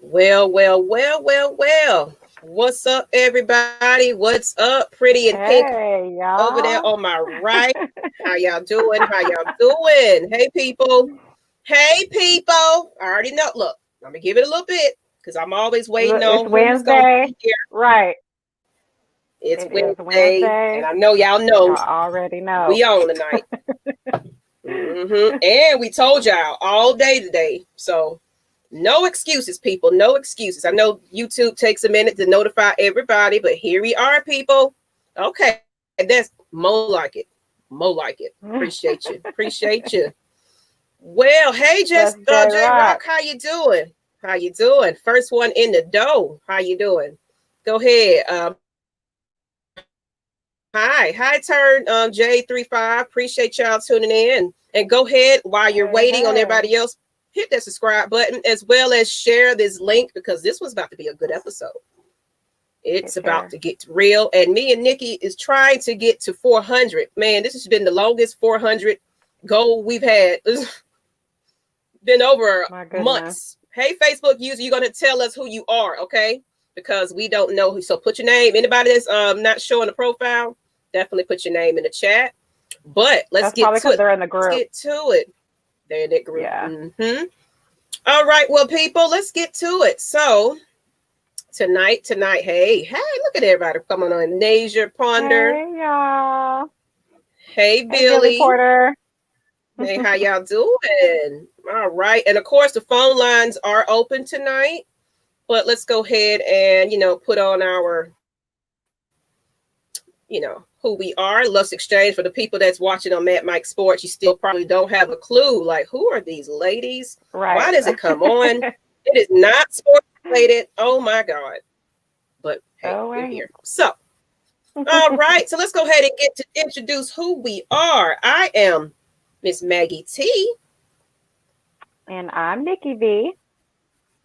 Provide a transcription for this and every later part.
Well. What's up, everybody? What's up, pretty and pink Hey, over there y'all. on my right? How y'all doing? How y'all doing? Hey, people. Hey, people. I already know. Look, I'm going to give it a little bit because I'm always waiting It's on who's going to Wednesday. be here. Right. It's It is Wednesday, and Wednesday. I know y'all know Y'all already know. we on tonight. And we told y'all all day today. So no excuses, people. No excuses. I know YouTube takes a minute to notify everybody, but here we are, people. Okay, that's more like it. More like it. Appreciate you. Appreciate you. Well, hey, That's J J Rock, Rock. how you doing? How you doing? First one in the dough. How you doing? Go ahead. Hi, turn J35. Appreciate y'all tuning in. And go ahead while you're Hey, waiting on hey. everybody else. Hit that subscribe button as well as share this link because this was about to be a good episode. Get It's about sure. to get real. And me and Nikki is trying to get to 400. Man, this has been the longest 400 goal we've had. It's been over My goodness. months. Hey, Facebook user, you're going to tell us who you are, okay? Because we don't know. So put your name. Anybody that's not showing a profile, definitely put your name in the chat. But let's That's get probably to because it. they're in the Let's group. get to it. They're in that group. Yeah. All right, well, people, let's get to it. So tonight, hey, look at everybody coming on. Nasia Ponder. Hey, y'all. Hey, Hey, Billy Billy. Porter. Hey, how y'all doing? All right. And of course, the phone lines are open tonight. But let's go ahead and, put on our, who we are. Lust Exchange for the people that's watching on Mad Mike Sports. You still probably don't have a clue. Like, who are these ladies? Why Right. does it come on? It is not sports related. Oh my God. But hey, Oh, we're wait. here. So, all right. So let's go ahead and get to introduce who we are. I am Miss Maggie T. And I'm Nikki V.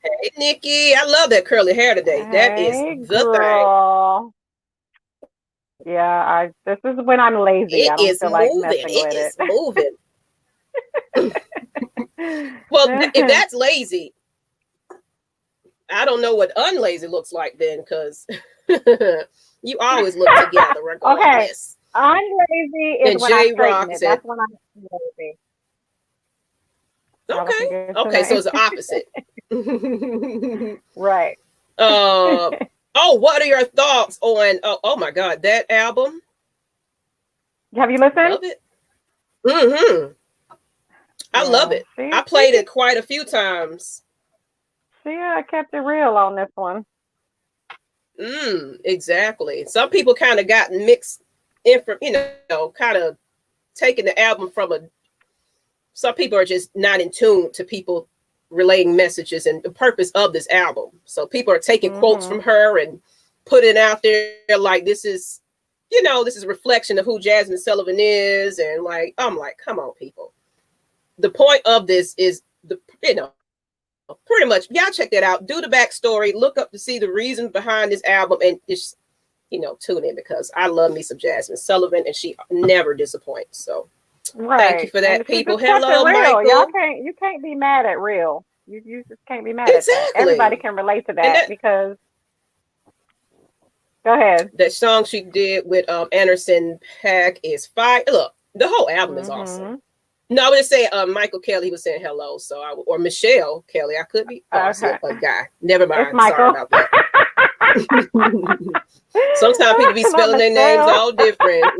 Hey, Nikki. I love that curly hair today. That is Hey, the thing. girl. Yeah, this is when I'm lazy. It I don't is feel like moving. messing It with is moving. Well, if it. that's lazy, I don't know what unlazy looks like then, because you always look together Okay, regardless. I'm lazy is And when I J straighten Rock it. said, That's when I'm lazy. Y'all looking okay, good okay, tonight. so it's the opposite. Right. uh, oh, what are your thoughts on, oh my God, that album? Have you listened? Love it. Mm-hmm. I love Yeah. it. I played it quite a few times. She kept it real on this one. Exactly. Some people kind of got mixed info, kind of taking the album from a. Some people are just not in tune to people relaying messages and the purpose of this album. So people are taking quotes Mhm. from her and putting it out there like this is a reflection of who Jasmine Sullivan is, and like I'm like, come on, people. The point of this is pretty much y'all check that out. Do the backstory, look up to see the reason behind this album, and just tune in because I love me some Jasmine Sullivan, and she never disappoints. So thank you Right. for And that, she people. just kept it Hello, real. Y'all Michael. can't be mad at real. You just can't be mad at that. Everybody Exactly. can relate to And that because go ahead. that song she did with Anderson Paak is fire. Look, the whole album is awesome. Mhm. No, I would say Michael Kelly. He was saying hello, or Michelle Kelly. I could be. Oh, I see Okay. a guy. Never It's mind. Sorry Michael. about that. Sometimes people be Not spelling their names Michelle. all different.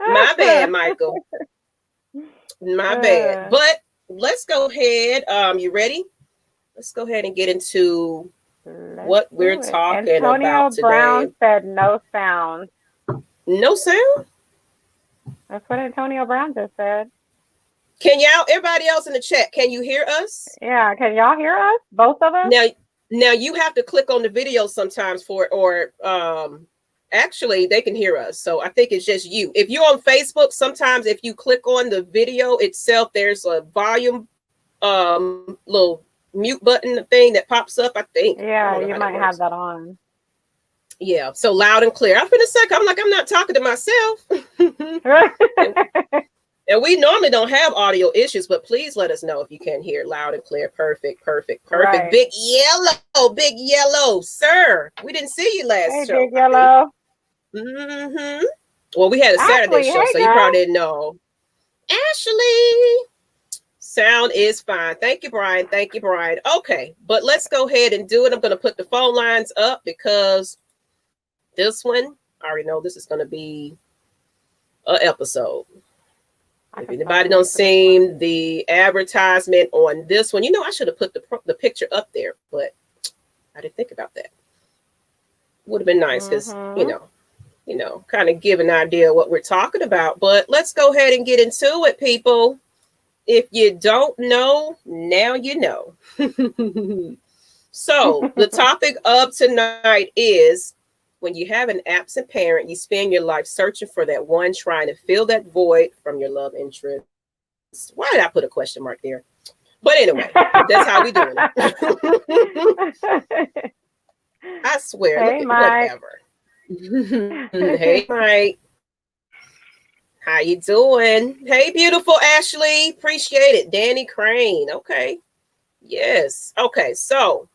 My bad, Michael. My bad. Uh, But let's go ahead. You ready? Let's go ahead and get into let's what we're do it. talking Antonio about Brown today. said no sound. No sound? That's what Antonio Brown just said. Can y'all, everybody else in the chat, can you hear us? Yeah, can y'all hear us? Both of us? Now, now you have to click on the video sometimes for it, or actually they can hear us. So I think it's just you. If you're on Facebook, sometimes if you click on the video itself, there's a volume little mute button thing that pops up. I think. I don't know Yeah, how you that might works. have that on. Yeah, so loud and clear. I feel a sec. I'm like, I'm not talking to myself. and, And we normally don't have audio issues, but please let us know if you can hear loud and clear. Perfect. Right. Big yellow, sir. We didn't see you last Hey, show. Big Yellow. Mm-hmm. Well, we had a Saturday Ashley, show, hey, so you girl. probably didn't know. Ashley, sound is fine. Thank you, Brian. Okay, but let's go ahead and do it. I'm going to put the phone lines up because this one, I already know this is going to be an episode. If anybody don't see the advertisement on this one, I should have put the picture up there, but I didn't think about that. Would have been nice because, kind of give an idea of what we're talking about. But let's go ahead and get into it, people. If you don't know, now you know. So the topic of tonight is when you have an absent parent, you spend your life searching for that one, trying to fill that void from your love interest. Why did I put a question mark there? But anyway, that's how we doing it. I swear, hey, look at Mike. whatever. Hey, Mike. How you doing? Hey, beautiful Ashley. Appreciate it. Danny Crane. Okay. Yes. Okay, so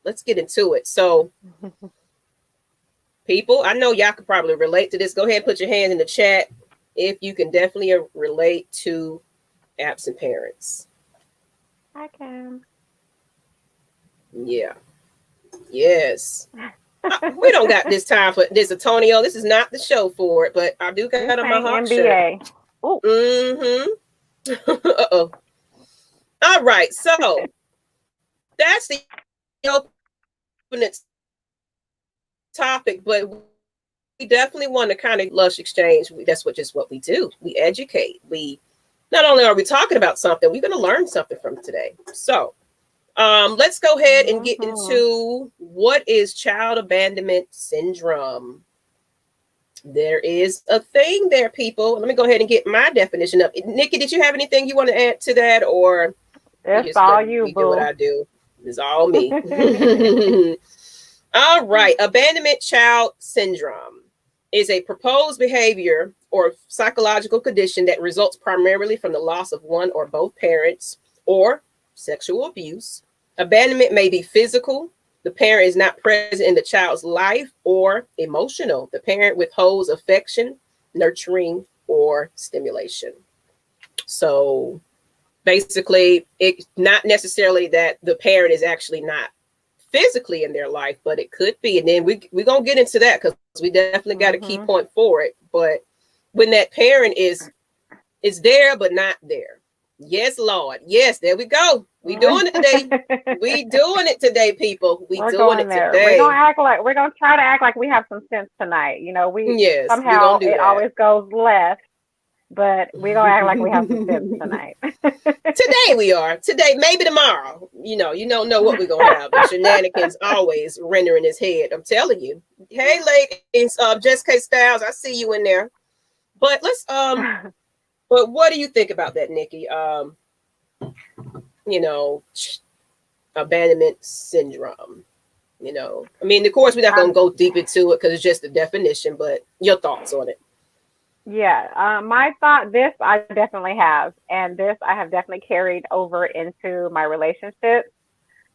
let's get into it. So, people, I know y'all could probably relate to this. Go ahead and put your hand in the chat if you can definitely relate to absent parents. I can. Yeah. Yes. We don't got this time for this, Antonio. This is not the show for it, but I do got on my hot shirt. Mm-hmm. Uh-oh. All right. So that's the opening topic, but we definitely want to kind of Lush exchange. That's what we do. We educate. We not only are we talking about something, we're going to learn something from today. So let's go ahead and get into what is child abandonment syndrome. There is a thing there, people. Let me go ahead and get my definition up. Nikki, did you have anything you want to add to that, or it's all you, boo? Do what I do. It's all me. All right. Abandonment child syndrome is a proposed behavior or psychological condition that results primarily from the loss of one or both parents or sexual abuse. Abandonment may be physical. The parent is not present in the child's life, or emotional. The parent withholds affection, nurturing, or stimulation. So basically, it's not necessarily that the parent is actually not physically in their life, but it could be. And then we're going to get into that because we definitely got a key point for it. But when that parent is there, but not there. Yes, Lord. Yes, there we go. We doing it today. We doing it today, people. We're doing it there. Today. We're gonna try to act like we have some sense tonight. Yes, somehow it always goes left, but we're gonna act like we have some sense tonight. Today we are. Today, maybe tomorrow. You don't know what we're gonna have. The shenanigans always rendering his head. I'm telling you. Hey, ladies, Jessica Styles, I see you in there. But let's But what do you think about that, Nikki? Abandonment syndrome. I mean, of course, we're not going to go deep into it because it's just a definition, but your thoughts on it. Yeah, my thought, this I definitely have, and this I have definitely carried over into my relationship.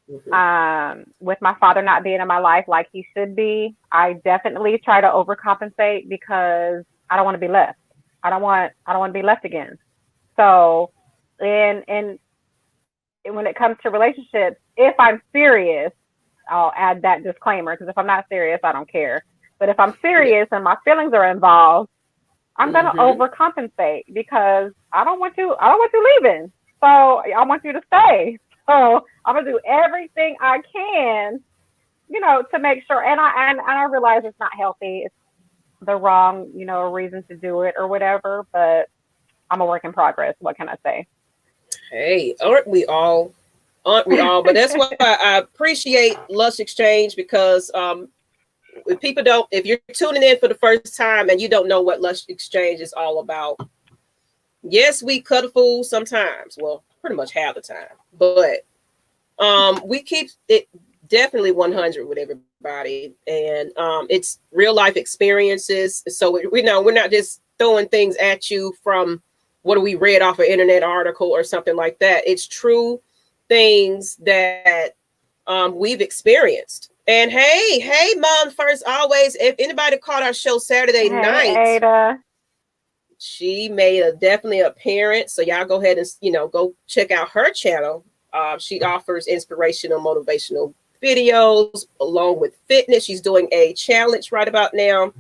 With my father not being in my life like he should be, I definitely try to overcompensate because I don't want to be left. I don't want to be left again. So, and when it comes to relationships, if I'm serious, I'll add that disclaimer, because if I'm not serious, I don't care. But if I'm serious and my feelings are involved, I'm gonna overcompensate because I don't want you leaving. So I want you to stay. So I'm gonna do everything I can, to make sure. And I realize it's not healthy. It's the wrong, reason to do it or whatever. But I'm a work in progress. What can I say? Hey, aren't we all? But that's why I appreciate Lush Exchange, because if you're tuning in for the first time and you don't know what Lush Exchange is all about, yes, we cut a fool sometimes. Well, pretty much half the time, but we keep it definitely 100 with everybody, and it's real life experiences. So we're not just throwing things at you from what do we read off an internet article or something like that. It's true things that we've experienced. And hey, Mom First always. If anybody caught our show Saturday night, Ada. She made a definitely appearance. So y'all go ahead and go check out her channel. She offers inspirational, motivational videos along with fitness. She's doing a challenge right about now,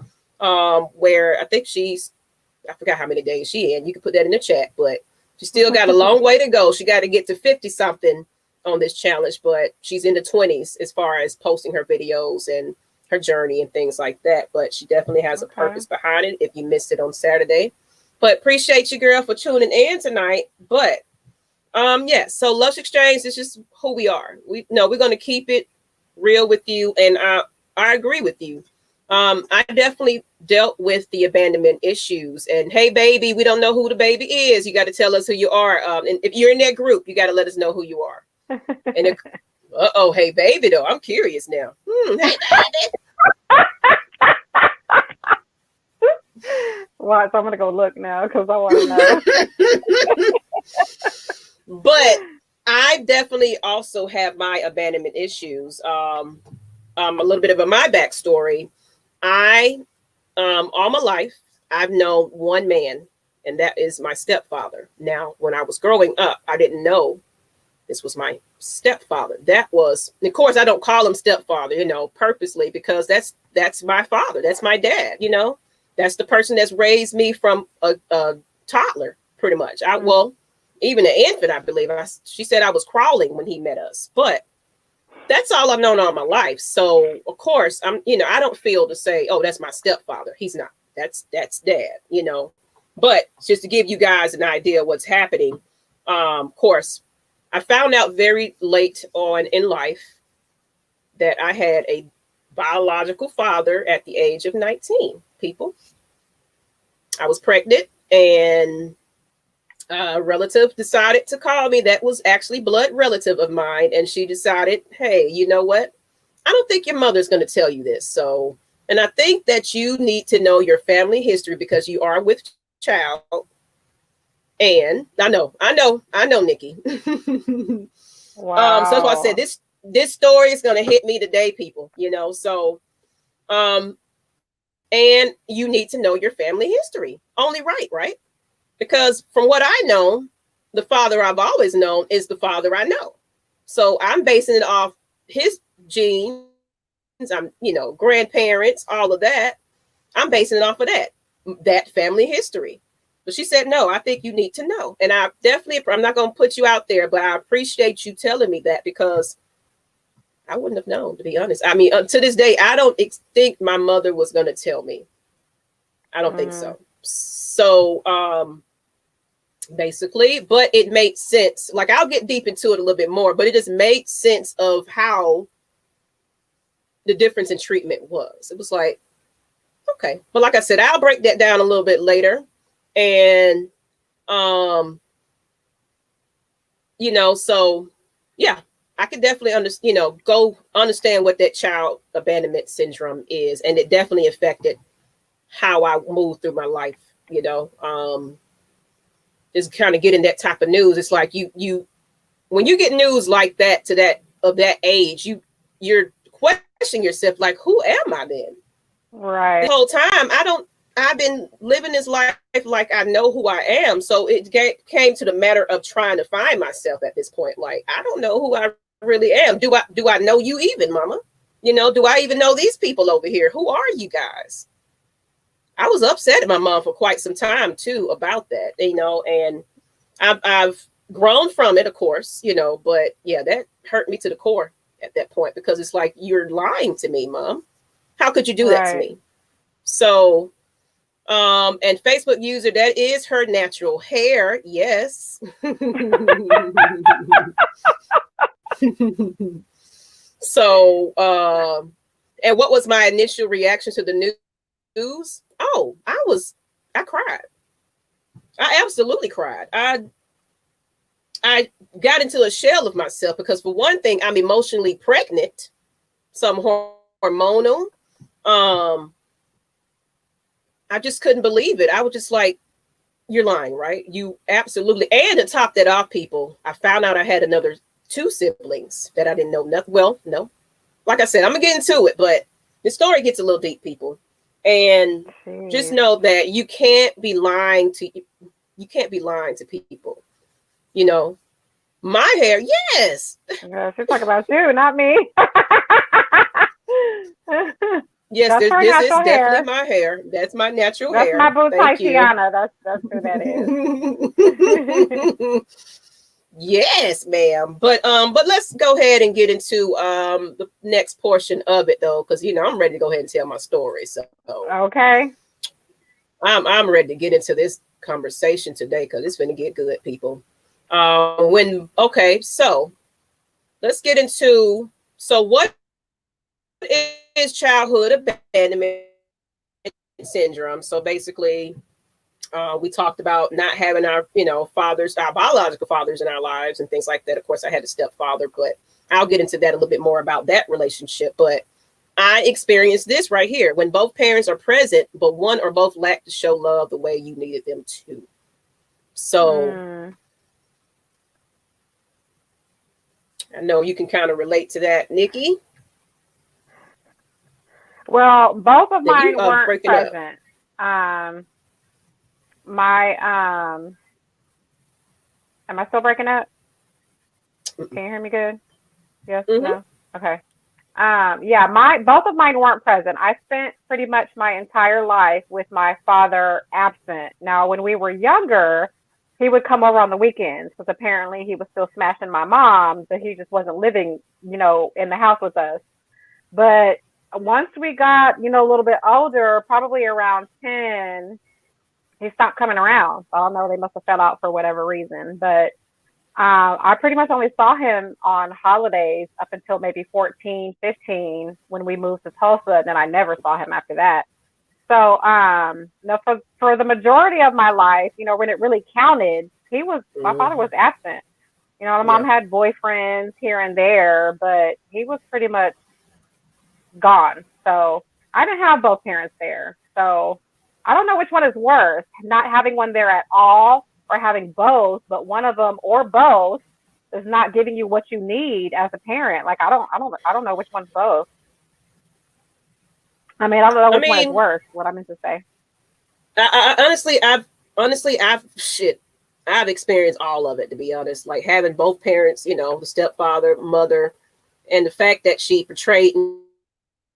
where I think I forgot how many days she in. You can put that in the chat, but she still got a long way to go. She got to get to 50 something on this challenge, but she's in the 20s as far as posting her videos and her journey and things like that. But she definitely has a purpose behind it if you missed it on Saturday. But appreciate you, girl, for tuning in tonight. But so Lush Exchange is just who we are. We're going to keep it real with you, and I agree with you. I definitely dealt with the abandonment issues. And hey, baby, we don't know who the baby is. You got to tell us who you are. And if you're in that group, you got to let us know who you are. And hey, baby, though, I'm curious now. Hey, baby. Well, so I'm gonna go look now because I want to know. But I definitely also have my abandonment issues. A little bit of my backstory. I, all my life, I've known one man, and that is my stepfather. Now, when I was growing up, I didn't know this was my stepfather. That was, of course, I don't call him stepfather, purposely, because that's my father. That's my dad, That's the person that's raised me from a toddler, pretty much. Even an infant, I believe. She said I was crawling when he met us, but that's all I've known all my life. So of course, I don't feel to say, oh, that's my stepfather. He's not. That's dad, But just to give you guys an idea of what's happening, of course, I found out very late on in life that I had a biological father at the age of 19, people. I was pregnant, and a relative decided to call me that was actually blood relative of mine. And she decided, hey, you know what? I don't think your mother's going to tell you this. So, and I think that you need to know your family history because you are with child. And I know, Nikki. Wow. So that's why I said this story is going to hit me today, people, so, and you need to know your family history. Only right? Because from what I know, the father I've always known is the father I know. So I'm basing it off his genes. I'm, grandparents, all of that. I'm basing it off of that family history. But she said, no, I think you need to know. And I'm not going to put you out there, but I appreciate you telling me that because I wouldn't have known, to be honest. I mean, to this day, I don't think my mother was going to tell me. I don't think so. So, basically, but it made sense. Like, I'll get deep into it a little bit more, but it just made sense of how the difference in treatment was. It was like, okay. But like I said, I'll break that down a little bit later. And, so yeah, I could definitely understand what that child abandonment syndrome is. And it definitely affected how I moved through my life, just kind of getting that type of news. It's like you when you get news like that to that age, you're questioning yourself, like, who am I then? Right. The whole time I've been living this life like I know who I am. So it came to the matter of trying to find myself at this point. Like, I don't know who I really am. Do I know you even, Mama? Do I even know these people over here? Who are you guys? I was upset at my mom for quite some time too about that, and I've grown from it, of course, but yeah, that hurt me to the core at that point because it's like, you're lying to me, Mom. How could you do that to me? So, and Facebook user, that is her natural hair. Yes. So, and what was my initial reaction to the news? Oh, I cried. I absolutely cried. I got into a shell of myself because, for one thing, I'm emotionally pregnant, so I'm hormonal. I just couldn't believe it. I was just like, you're lying, right? You absolutely. And to top that off, people, I found out I had another two siblings that I didn't know nothing. Well, no, like I said, I'm gonna get into it, but the story gets a little deep, people. And just know that you can't be lying to people. You know, my hair, yes. Yeah, she's talking about you, not me. Yes, That's her this is natural definitely hair. my hair. That's my natural That's hair. my boo Thank you. Tiana. That's who that is. Yes, ma'am. But let's go ahead and get into the next portion of it though, because I'm ready to go ahead and tell my story. So Okay. I'm ready to get into this conversation today because it's gonna get good, people. So let's get into what is childhood abandonment syndrome. So basically, we talked about not having our biological fathers in our lives and things like that. Of course, I had a stepfather, but I'll get into that a little bit more about that relationship. But I experienced this right here when both parents are present, but one or both lack to show love the way you needed them to. So I know you can kind of relate to that, Nikki. Well, both of mine weren't present. Am I still breaking up? Can you hear me good? Yes, no? Okay. Both of mine weren't present. I spent pretty much my entire life with my father absent. Now, when we were younger, he would come over on the weekends because apparently he was still smashing my mom, but he just wasn't living, in the house with us. But once we got, a little bit older, probably around 10, he stopped coming around. So I don't know, they must have fell out for whatever reason. But I pretty much only saw him on holidays up until maybe 14, 15 when we moved to Tulsa. And then I never saw him after that. So for the majority of my life, when it really counted, my father was absent. My mom had boyfriends here and there, but he was pretty much gone. So I didn't have both parents there. So I don't know which one is worse, not having one there at all or having both, but one of them or both is not giving you what you need as a parent. Like I don't know which one's both. I don't know which one is worse. What I meant to say. I've experienced all of it, to be honest. Like having both parents, the stepfather, mother, and the fact that she portrayed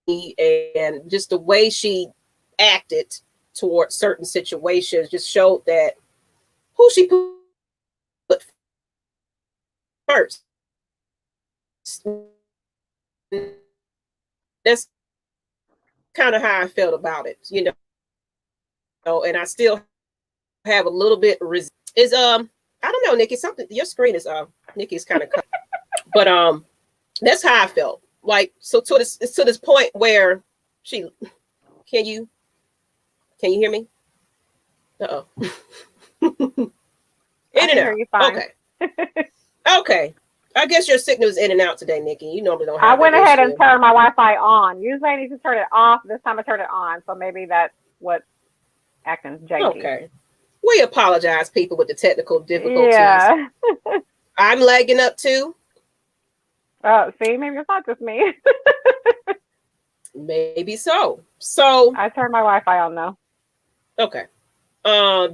me and just the way she acted towards certain situations just showed that who she put first. That's kind of how I felt about it, and I still have a little bit is I don't know, Nikki, something your screen is Nikki's kind of cut. But that's how I felt. Like so to this point where can you hear me? Uh-oh. In and out. You fine. Okay. Okay. I guess your signal is in and out today, Nikki. You normally don't have I went ahead and turned my Wi-Fi on. Usually I need to turn it off. This time I turned it on. So maybe that's what's acting janky. Okay. We apologize, people, with the technical difficulties. Yeah. I'm lagging up too. Oh, see, maybe it's not just me. Maybe so. So I turned my Wi-Fi on though. Okay.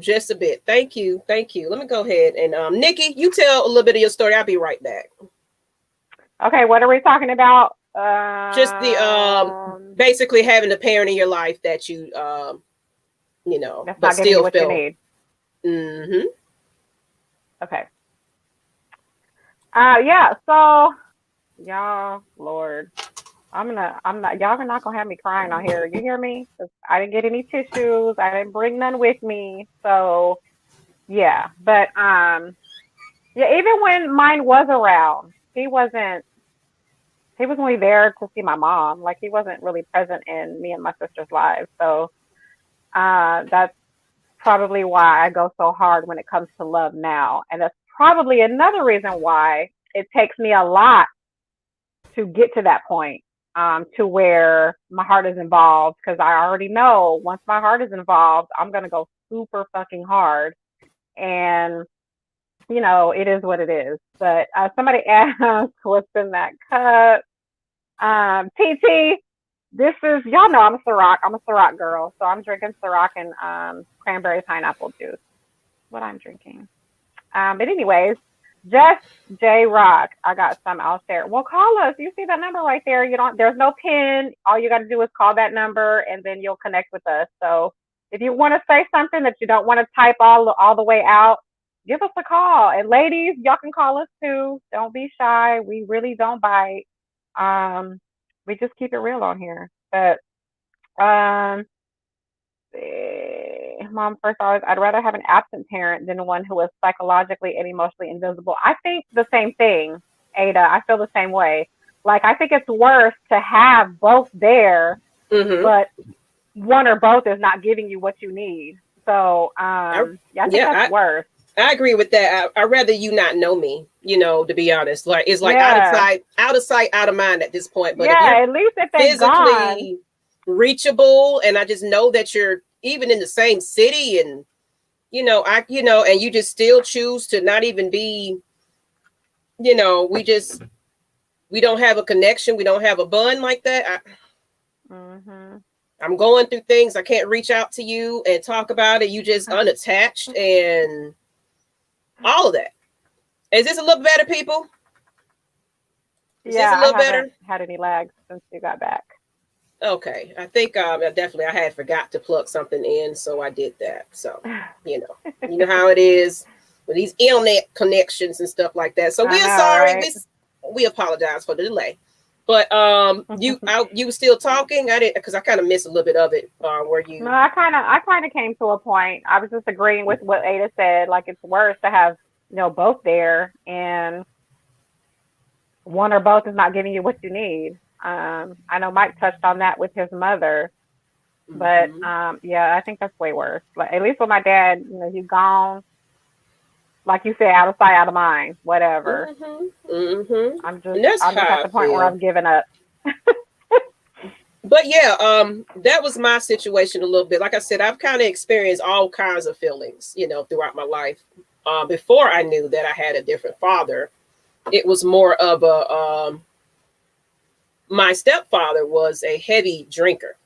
Just a bit. Thank you. Let me go ahead and Nikki, you tell a little bit of your story. I'll be right back. Okay, what are we talking about? Just the basically having a parent in your life that you that's but not still what you need. Mm-hmm. Okay. Yeah, so y'all, Lord. y'all are not gonna have me crying out here. You hear me? I didn't get any tissues. I didn't bring none with me. So yeah. But even when mine was around, he was only there to see my mom. Like he wasn't really present in me and my sister's lives. So that's probably why I go so hard when it comes to love now. And that's probably another reason why it takes me a lot to get to that point, to where my heart is involved. Because I already know once my heart is involved, I'm going to go super fucking hard. And, you know, it is what it is. But somebody asked, what's in that cup? TT, this is, y'all know I'm a Ciroc girl. So I'm drinking Ciroc and cranberry pineapple juice. What I'm drinking. But anyways, just J Rock. I got some out there. Well, call us. You see that number right there. There's no pin. All you got to do is call that number and then you'll connect with us. So if you want to say something that you don't want to type all the way out, give us a call. And ladies, y'all can call us too. Don't be shy. We really don't bite. We just keep it real on here. But Mom, first always, I'd rather have an absent parent than one who is psychologically and emotionally invisible. I think the same thing, Ada. I feel the same way. Like, I think it's worse to have both there, but one or both is not giving you what you need. So, I think that's worse. I agree with that. I'd rather you not know me, to be honest. Like, it's like out of sight, out of mind at this point. But at least if they're physically gone, reachable, and I just know that you're even in the same city, and and you just still choose to not even be, we don't have a connection, we don't have a bond like that. I'm going through things, I can't reach out to you and talk about it. You just unattached and all of that. Is this a little better, people? Is this a little better? Had any lags since you got back? Okay, I think I had forgot to plug something in, so I did that. So you know how it is with these internet connections and stuff like that. So we're sorry. Right? We apologize for the delay. But you were still talking. I didn't, because I kind of missed a little bit of it. Where you? No, I kind of came to a point. I was just agreeing with what Ada said. Like, it's worse to have both there, and one or both is not giving you what you need. I know Mike touched on that with his mother, but I think that's way worse. Like, at least with my dad, he's gone. Like you said, out of sight, out of mind, whatever. I'm just at the point where I'm giving up. But that was my situation a little bit. Like I said, I've kind of experienced all kinds of feelings, throughout my life. Before I knew that I had a different father, it was more of a, my stepfather was a heavy drinker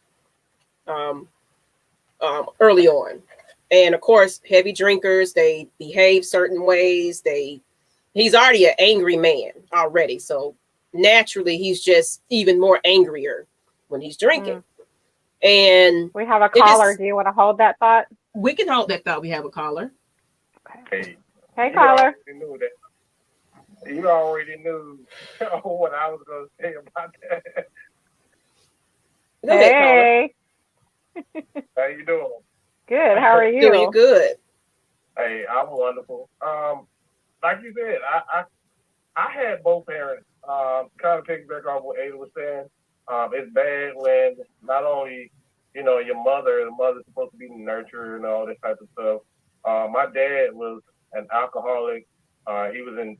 early on. And of course, heavy drinkers, they behave certain ways. He's already an angry man already. So naturally, he's just even more angrier when he's drinking. And we have a caller. Do you want to hold that thought? We can hold that thought. We have a caller. Okay. Hey, caller. You already knew what I was going to say about that. Hey. How you doing? Good. How are you? Doing good. Hey, I'm wonderful. Like you said, I had both parents. Kind of piggyback off what Ada was saying. It's bad when not only the mother's supposed to be nurtured and all this type of stuff. My dad was an alcoholic. He was in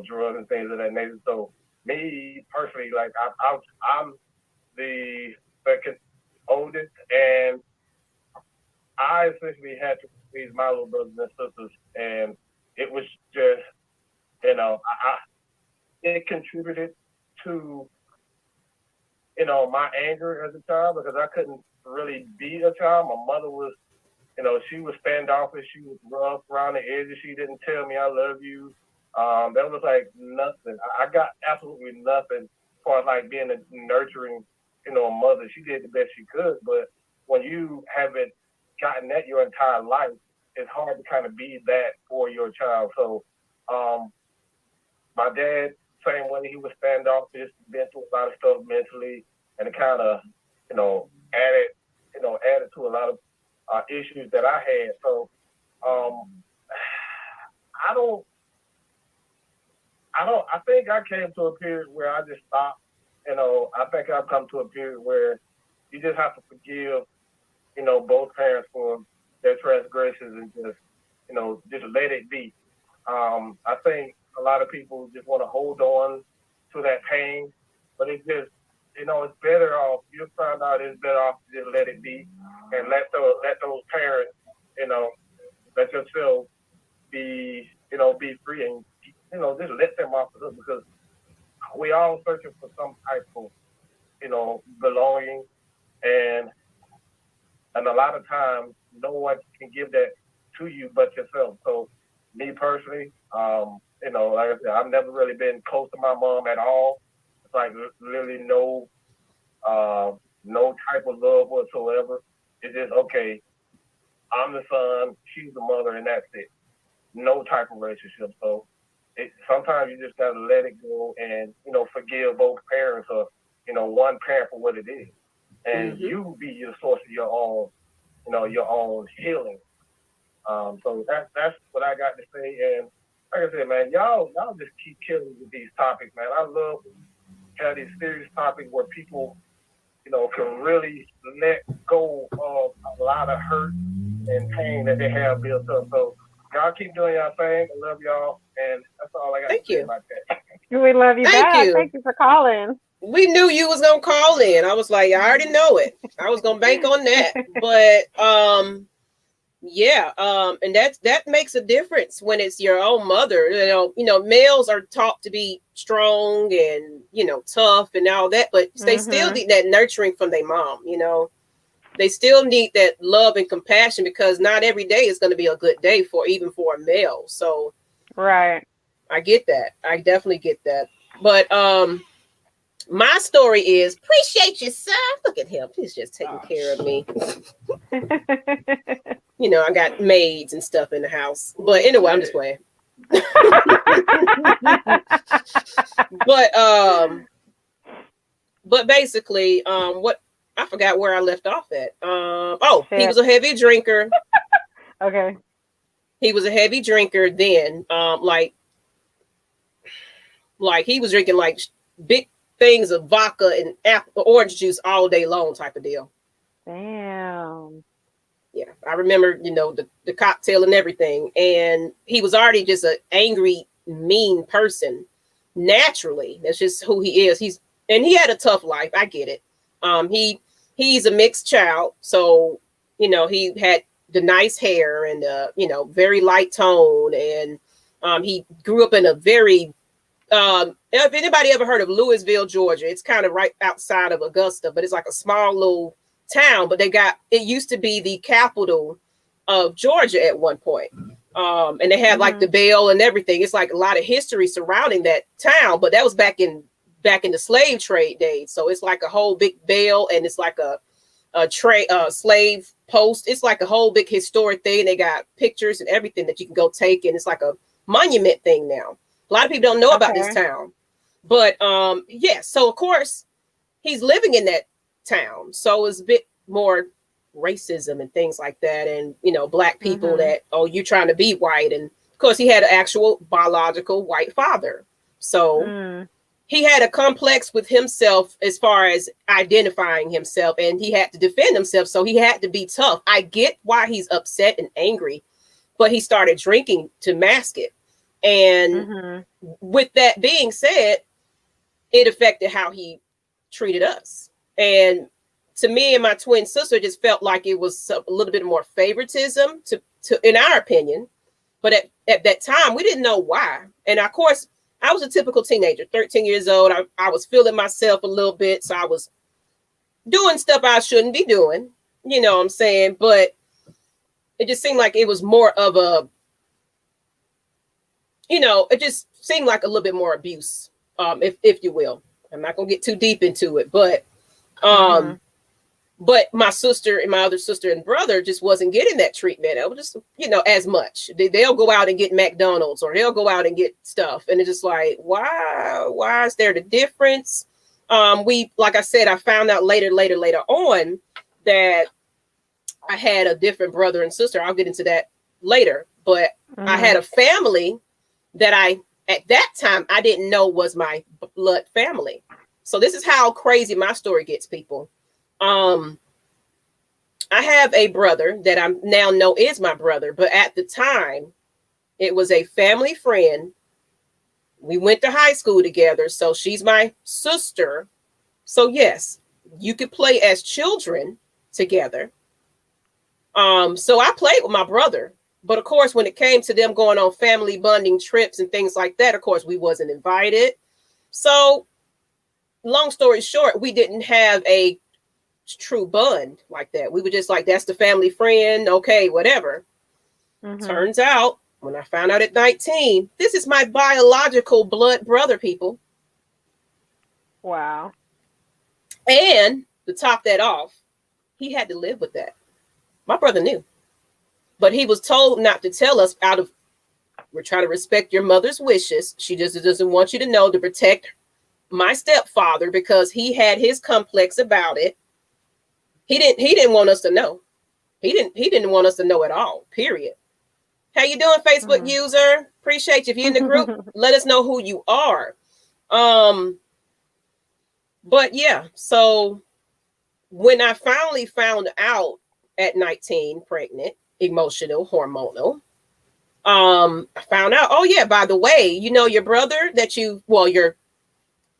drugs and things of that nature. So me personally, like I'm the second oldest, and I essentially had to raise my little brothers and sisters, and it was just, it contributed to, my anger as a child, because I couldn't really be a child. My mother was, she was standoffish. She was rough around the edges. She didn't tell me I love you. That was like nothing. I got absolutely nothing as far as like being a nurturing, a mother. She did the best she could, but when you haven't gotten that your entire life, it's hard to kind of be that for your child. So my dad, same way, he was standoffish, been through a lot of stuff mentally, and it kind of, added to a lot of issues that I had. So I think I came to a period where I just stopped. I think I've come to a period where you just have to forgive, both parents for their transgressions and just let it be. I think a lot of people just want to hold on to that pain, but it's just, it's better off. You find out it's better off to just let it be and let those parents, let yourself be free and, just let them off the hook, because we all searching for some type of, belonging, and a lot of times no one can give that to you but yourself. So me personally, like I said, I've never really been close to my mom at all. It's like really no type of love whatsoever. It's just, okay, I'm the son, she's the mother, and that's it. No type of relationship. So sometimes you just gotta let it go and, forgive both parents, or, one parent for what it is. And you be your source of your own, your own healing. So that's what I got to say. And like I said, man, y'all just keep killing with these topics, man. I love have these serious topics where people, can really let go of a lot of hurt and pain that they have built up. So y'all keep doing y'all thing. I love y'all, and that's all I got to say about that. We love you back. Thank you for calling. We knew you was gonna call in. I was like, I already know it. I was gonna bank on that. But and that makes a difference when it's your own mother. Males are taught to be strong and tough and all that, but they still need that nurturing from their mom. They still need that love and compassion, because not every day is going to be a good day even for a male. So right, I get that. I definitely get that. But my story is, appreciate you, son. Look at him. He's just taking care of me. I got maids and stuff in the house. But anyway, I'm just playing. But basically, what I forgot where I left off at. He was a heavy drinker. Okay. He was a heavy drinker then. Like he was drinking like big things of vodka and orange juice all day long type of deal. Damn. Yeah, I remember, the cocktail and everything. And he was already just an angry, mean person. Naturally, that's just who he is. He had a tough life. I get it. He's a mixed child, so he had the nice hair and very light tone, and he grew up in a very if anybody ever heard of Louisville, Georgia, it's kind of right outside of Augusta, but it's like a small little town. But it used to be the capital of Georgia at one point. And they had like the bell and everything. It's like a lot of history surrounding that town, but that was back in the slave trade days. So it's like a whole big bell, and it's like a slave post. It's like a whole big historic thing. They got pictures and everything that you can go take, and it's like a monument thing now. A lot of people don't know about this town, but so of course he's living in that town, so it's a bit more racism and things like that, and black people that, you're trying to be white, and of course he had an actual biological white father, so he had a complex with himself as far as identifying himself, and he had to defend himself, so he had to be tough. I get why he's upset and angry, but he started drinking to mask it. And with that being said, it affected how he treated us. And to me and my twin sister, just felt like it was a little bit more favoritism to in our opinion. But at that time, we didn't know why. And of course, I was a typical teenager, 13 years old. I was feeling myself a little bit. So I was doing stuff I shouldn't be doing, you know what I'm saying? But it just seemed like it was more of a, it just seemed like a little bit more abuse, if you will. I'm not going to get too deep into it, but my sister and my other sister and brother just wasn't getting that treatment. It was just, as much. They'll go out and get McDonald's, or they'll go out and get stuff. And it's just like, why is there the difference? Like I said, I found out later on that I had a different brother and sister. I'll get into that later, but I had a family that at that time, I didn't know was my blood family. So this is how crazy my story gets, people. I have a brother that I now know is my brother, but at the time, it was a family friend. We went to high school together, so she's my sister. So yes, you could play as children together. So I played with my brother But of course, when it came to them going on family bonding trips and things like that, of course, we wasn't invited. So long story short, we didn't have a true bond like that. We were just like, that's the family friend. Okay, whatever. Turns out, when I found out at 19, this is my biological blood brother, people. Wow. And to top that off, he had to live with that. My brother knew. But he was told not to tell us out of, we're trying to respect your mother's wishes. She just doesn't want you to know, to protect my stepfather, because he had his complex about it. He didn't want us to know. He didn't want us to know at all, period. How you doing, Facebook user? Appreciate you. If you're in the group, let us know who you are. But yeah, so when I finally found out at 19, pregnant, emotional, hormonal, I found out, oh yeah, by the way, you know, your brother that your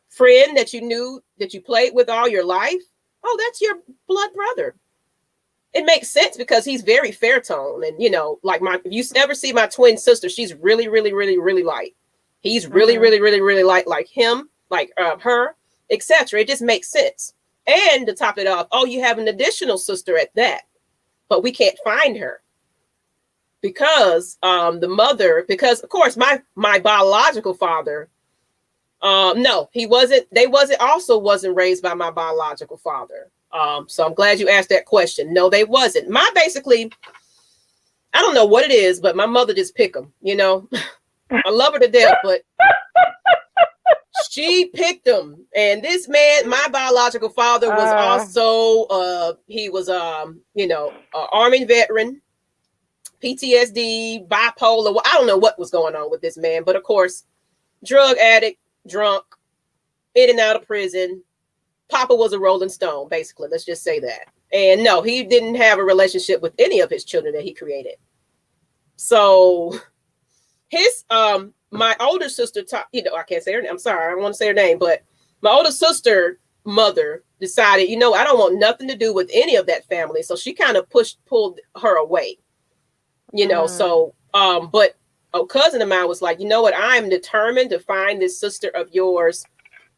friend that you knew, that you played with all your life, oh, that's your blood brother. It makes sense because he's very fair tone. And, you know, like if you ever see my twin sister, she's really, really, really, really light. He's really, really, really, really light, like him, like her, etc. It just makes sense. And to top it off, oh, you have an additional sister at that, but we can't find her because the mother, because of course my biological father, no, he wasn't. They wasn't raised by my biological father. So I'm glad you asked that question. No, they wasn't. I don't know what it is, but my mother just picked them, you know. I love her to death, but she picked them. And this man, my biological father, was also he was Army veteran, PTSD, bipolar. I don't know what was going on with this man, but of course, drug addict, drunk, in and out of prison. Papa was a Rolling Stone, basically. Let's just say that. And no, he didn't have a relationship with any of his children that he created. So his my older sister, I can't say her name. I'm sorry, I don't want to say her name, but my older sister mother decided, I don't want nothing to do with any of that family. So she kind of pulled her away, So but a cousin of mine was like, you know what, I'm determined to find this sister of yours.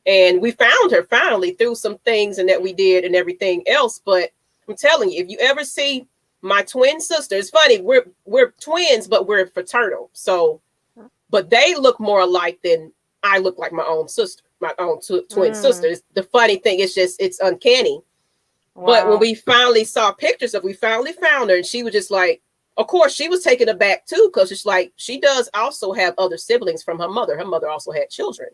And we found her finally through some things and that we did and everything else. But I'm telling you, if you ever see my twin sister, it's funny, we're twins, but we're fraternal. So, but they look more alike than I look like my own sister, my own twin sister. The funny thing is just, it's uncanny. Wow. But when we finally saw pictures we finally found her, and she was just like, of course, she was taken aback too, because it's like, she does also have other siblings from her mother. Her mother also had children.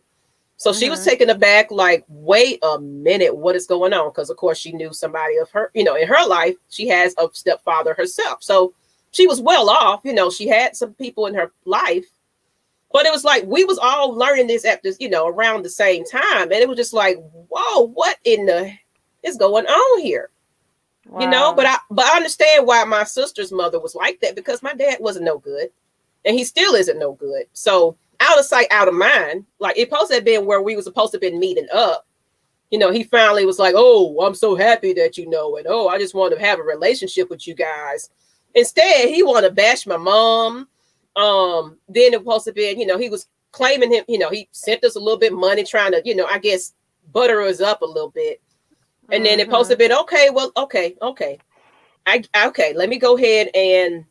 So she was taken aback, like, wait a minute, what is going on? Because, of course, she knew somebody of her, in her life, she has a stepfather herself. So she was well off, she had some people in her life. But it was like, we was all learning this at this, around the same time. And it was just like, whoa, what in the is going on here? Wow. But I understand why my sister's mother was like that, because my dad wasn't no good. And he still isn't no good. So out of sight, out of mind. Like, it supposed to have been where we were supposed to have been meeting up. He finally was like, oh, I'm so happy that and oh, I just want to have a relationship with you guys. Instead, he wanted to bash my mom. Then it was supposed to be, he was claiming him, he sent us a little bit of money trying to, I guess butter us up a little bit. And then it supposed to be, okay, well, okay. Okay, let me go ahead and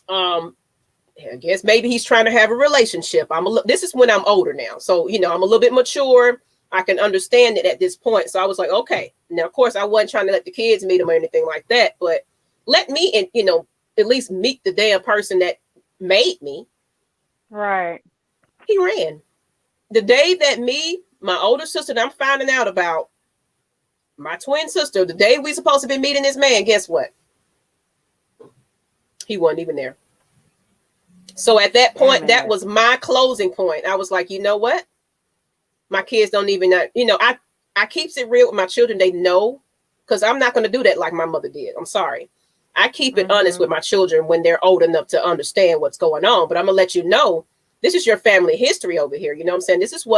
I guess maybe he's trying to have a relationship. This is when I'm older now. So, I'm a little bit mature. I can understand it at this point. So I was like, okay. Now, of course, I wasn't trying to let the kids meet him or anything like that, but let me, at least meet the damn person that made me. Right. He ran. The day that my older sister, that I'm finding out about, my twin sister, the day we supposed to be meeting this man, guess what? He wasn't even there. So at that point, that was my closing point. I was like, you know what? My kids don't even know, I keeps it real with my children. They know, because I'm not going to do that like my mother did. I'm sorry. I keep it honest with my children when they're old enough to understand what's going on. But I'm going to let you know, this is your family history over here. You know what I'm saying? This is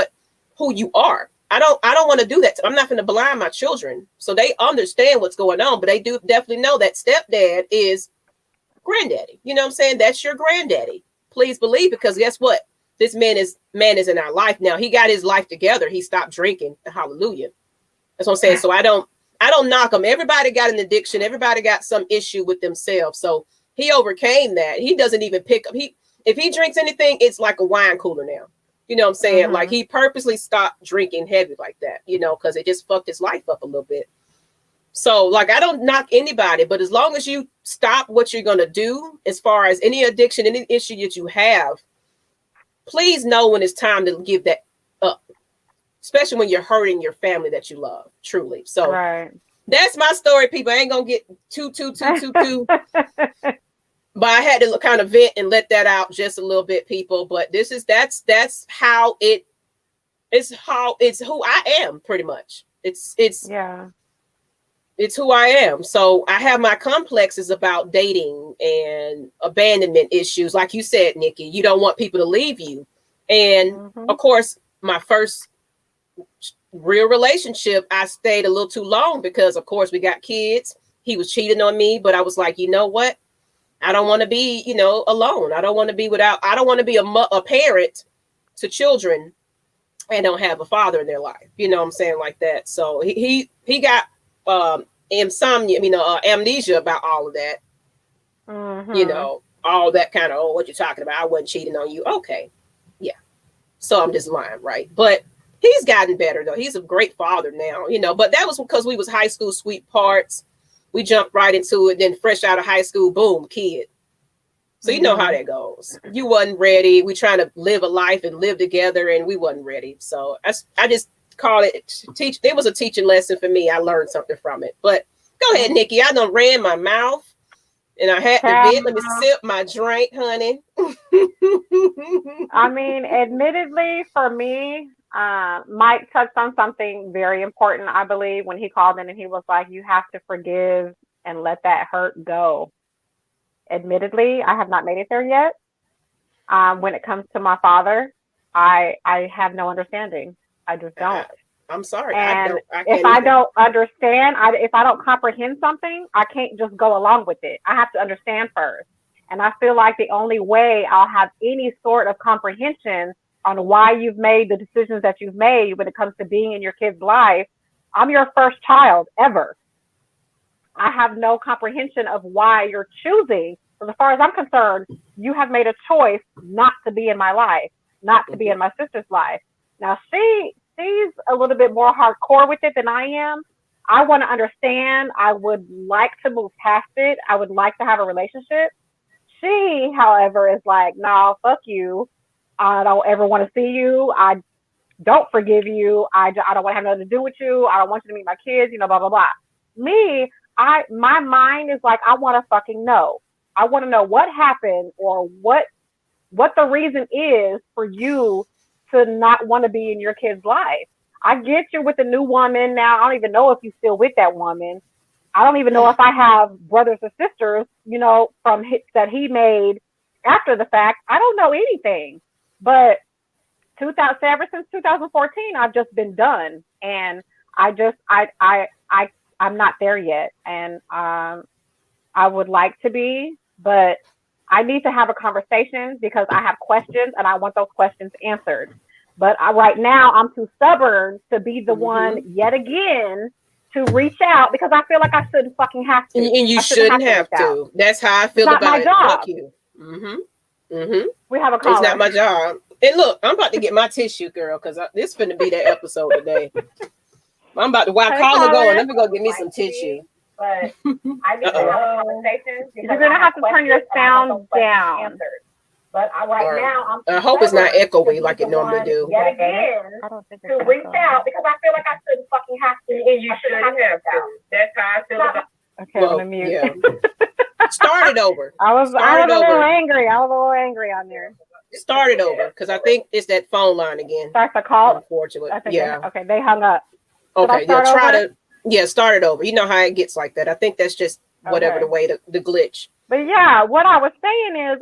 who you are. I don't want to do that. I'm not going to blind my children. So they understand what's going on, but they do definitely know that stepdad is granddaddy. You know what I'm saying? That's your granddaddy. Please believe, because guess what? This man is in our life now. He got his life together. He stopped drinking. Hallelujah. That's what I'm saying. So I don't knock him. Everybody got an addiction. Everybody got some issue with themselves. So he overcame that. He doesn't even pick up. If he drinks anything, it's like a wine cooler now. You know what I'm saying? Mm-hmm. Like he purposely stopped drinking heavy like that, you know, because it just fucked his life up a little bit. So like, I don't knock anybody, but as long as you stop what you're going to do, as far as any addiction, any issue that you have, please know when it's time to give that up, especially when you're hurting your family that you love, truly. So that's my story, people. I ain't going to get too. But I had to kind of vent and let that out just a little bit, people. But that's how it's who I am, pretty much. It's who I am. So I have my complexes about dating and abandonment issues. Like you said, Nikki, you don't want people to leave you. And of course, my first real relationship, I stayed a little too long because of course we got kids. He was cheating on me, but I was like, you know what? I don't want to be, alone. I don't want to be I don't want to be a parent to children and don't have a father in their life. You know what I'm saying? Like that. So he got insomnia, amnesia about all of that. All that kind of, what you're talking about. I wasn't cheating on you. Okay. Yeah. So I'm just lying, right? But he's gotten better though. He's a great father now, but that was because we was high school sweethearts. We jumped right into it. Then fresh out of high school, boom, kid. So you know how that goes. You wasn't ready. We trying to live a life and live together, and we wasn't ready. So I just call it teach. It was a teaching lesson for me. I learned something from it. But go ahead, Nikki. I done ran my mouth, and I had to vent. Let me sip my drink, honey. I mean, admittedly, for me, Mike touched on something very important, I believe, when he called in and he was like, you have to forgive and let that hurt go. Admittedly, I have not made it there yet. When it comes to my father, I have no understanding. I just don't. I'm sorry. And if I don't understand, if I don't comprehend something, I can't just go along with it. I have to understand first. And I feel like the only way I'll have any sort of comprehension on why you've made the decisions that you've made when it comes to being in your kid's life. I'm your first child ever. I have no comprehension of why you're choosing. As far as I'm concerned, you have made a choice not to be in my life, not to be in my sister's life. Now she's a little bit more hardcore with it than I am. I want to understand. I would like to move past it. I would like to have a relationship. She, however, is like, no, fuck you. I don't ever want to see you. I don't forgive you. I don't want to have nothing to do with you. I don't want you to meet my kids, blah, blah, blah. Me, my mind is like, I want to fucking know. I want to know what happened or what the reason is for you to not want to be in your kid's life. I get you with a new woman now. I don't even know if you're still with that woman. I don't even know if I have brothers or sisters, from hits that he made after the fact. I don't know anything. But ever since 2014, I've just been done, and I'm not there yet, and I would like to be, but I need to have a conversation because I have questions and I want those questions answered. But right now, I'm too stubborn to be the one yet again to reach out because I feel like I shouldn't fucking have to. And you shouldn't have to. That's how I feel about it. It's not my job. Fuck you. We have a caller. It's not my job. And look, I'm about to get my tissue, girl, because this finna be that episode today. I'm about to caller going. Let me go get me some tissue. But I need to have a conversation. You're gonna have to turn your sound down. But right now, I hope it's not echoey like it normally do. Yet again, to reach out because I feel like I shouldn't fucking have to. And you shouldn't have to. That's how I feel about. Okay, I'm gonna mute. Yeah. Start it over. I was a little angry. On there. Start it over because I think it's that phone line again. Start the call. Unfortunately, yeah. Okay, they hung up. Okay, start it over. You know how it gets like that. I think that's just whatever the way the glitch. But yeah, what I was saying is,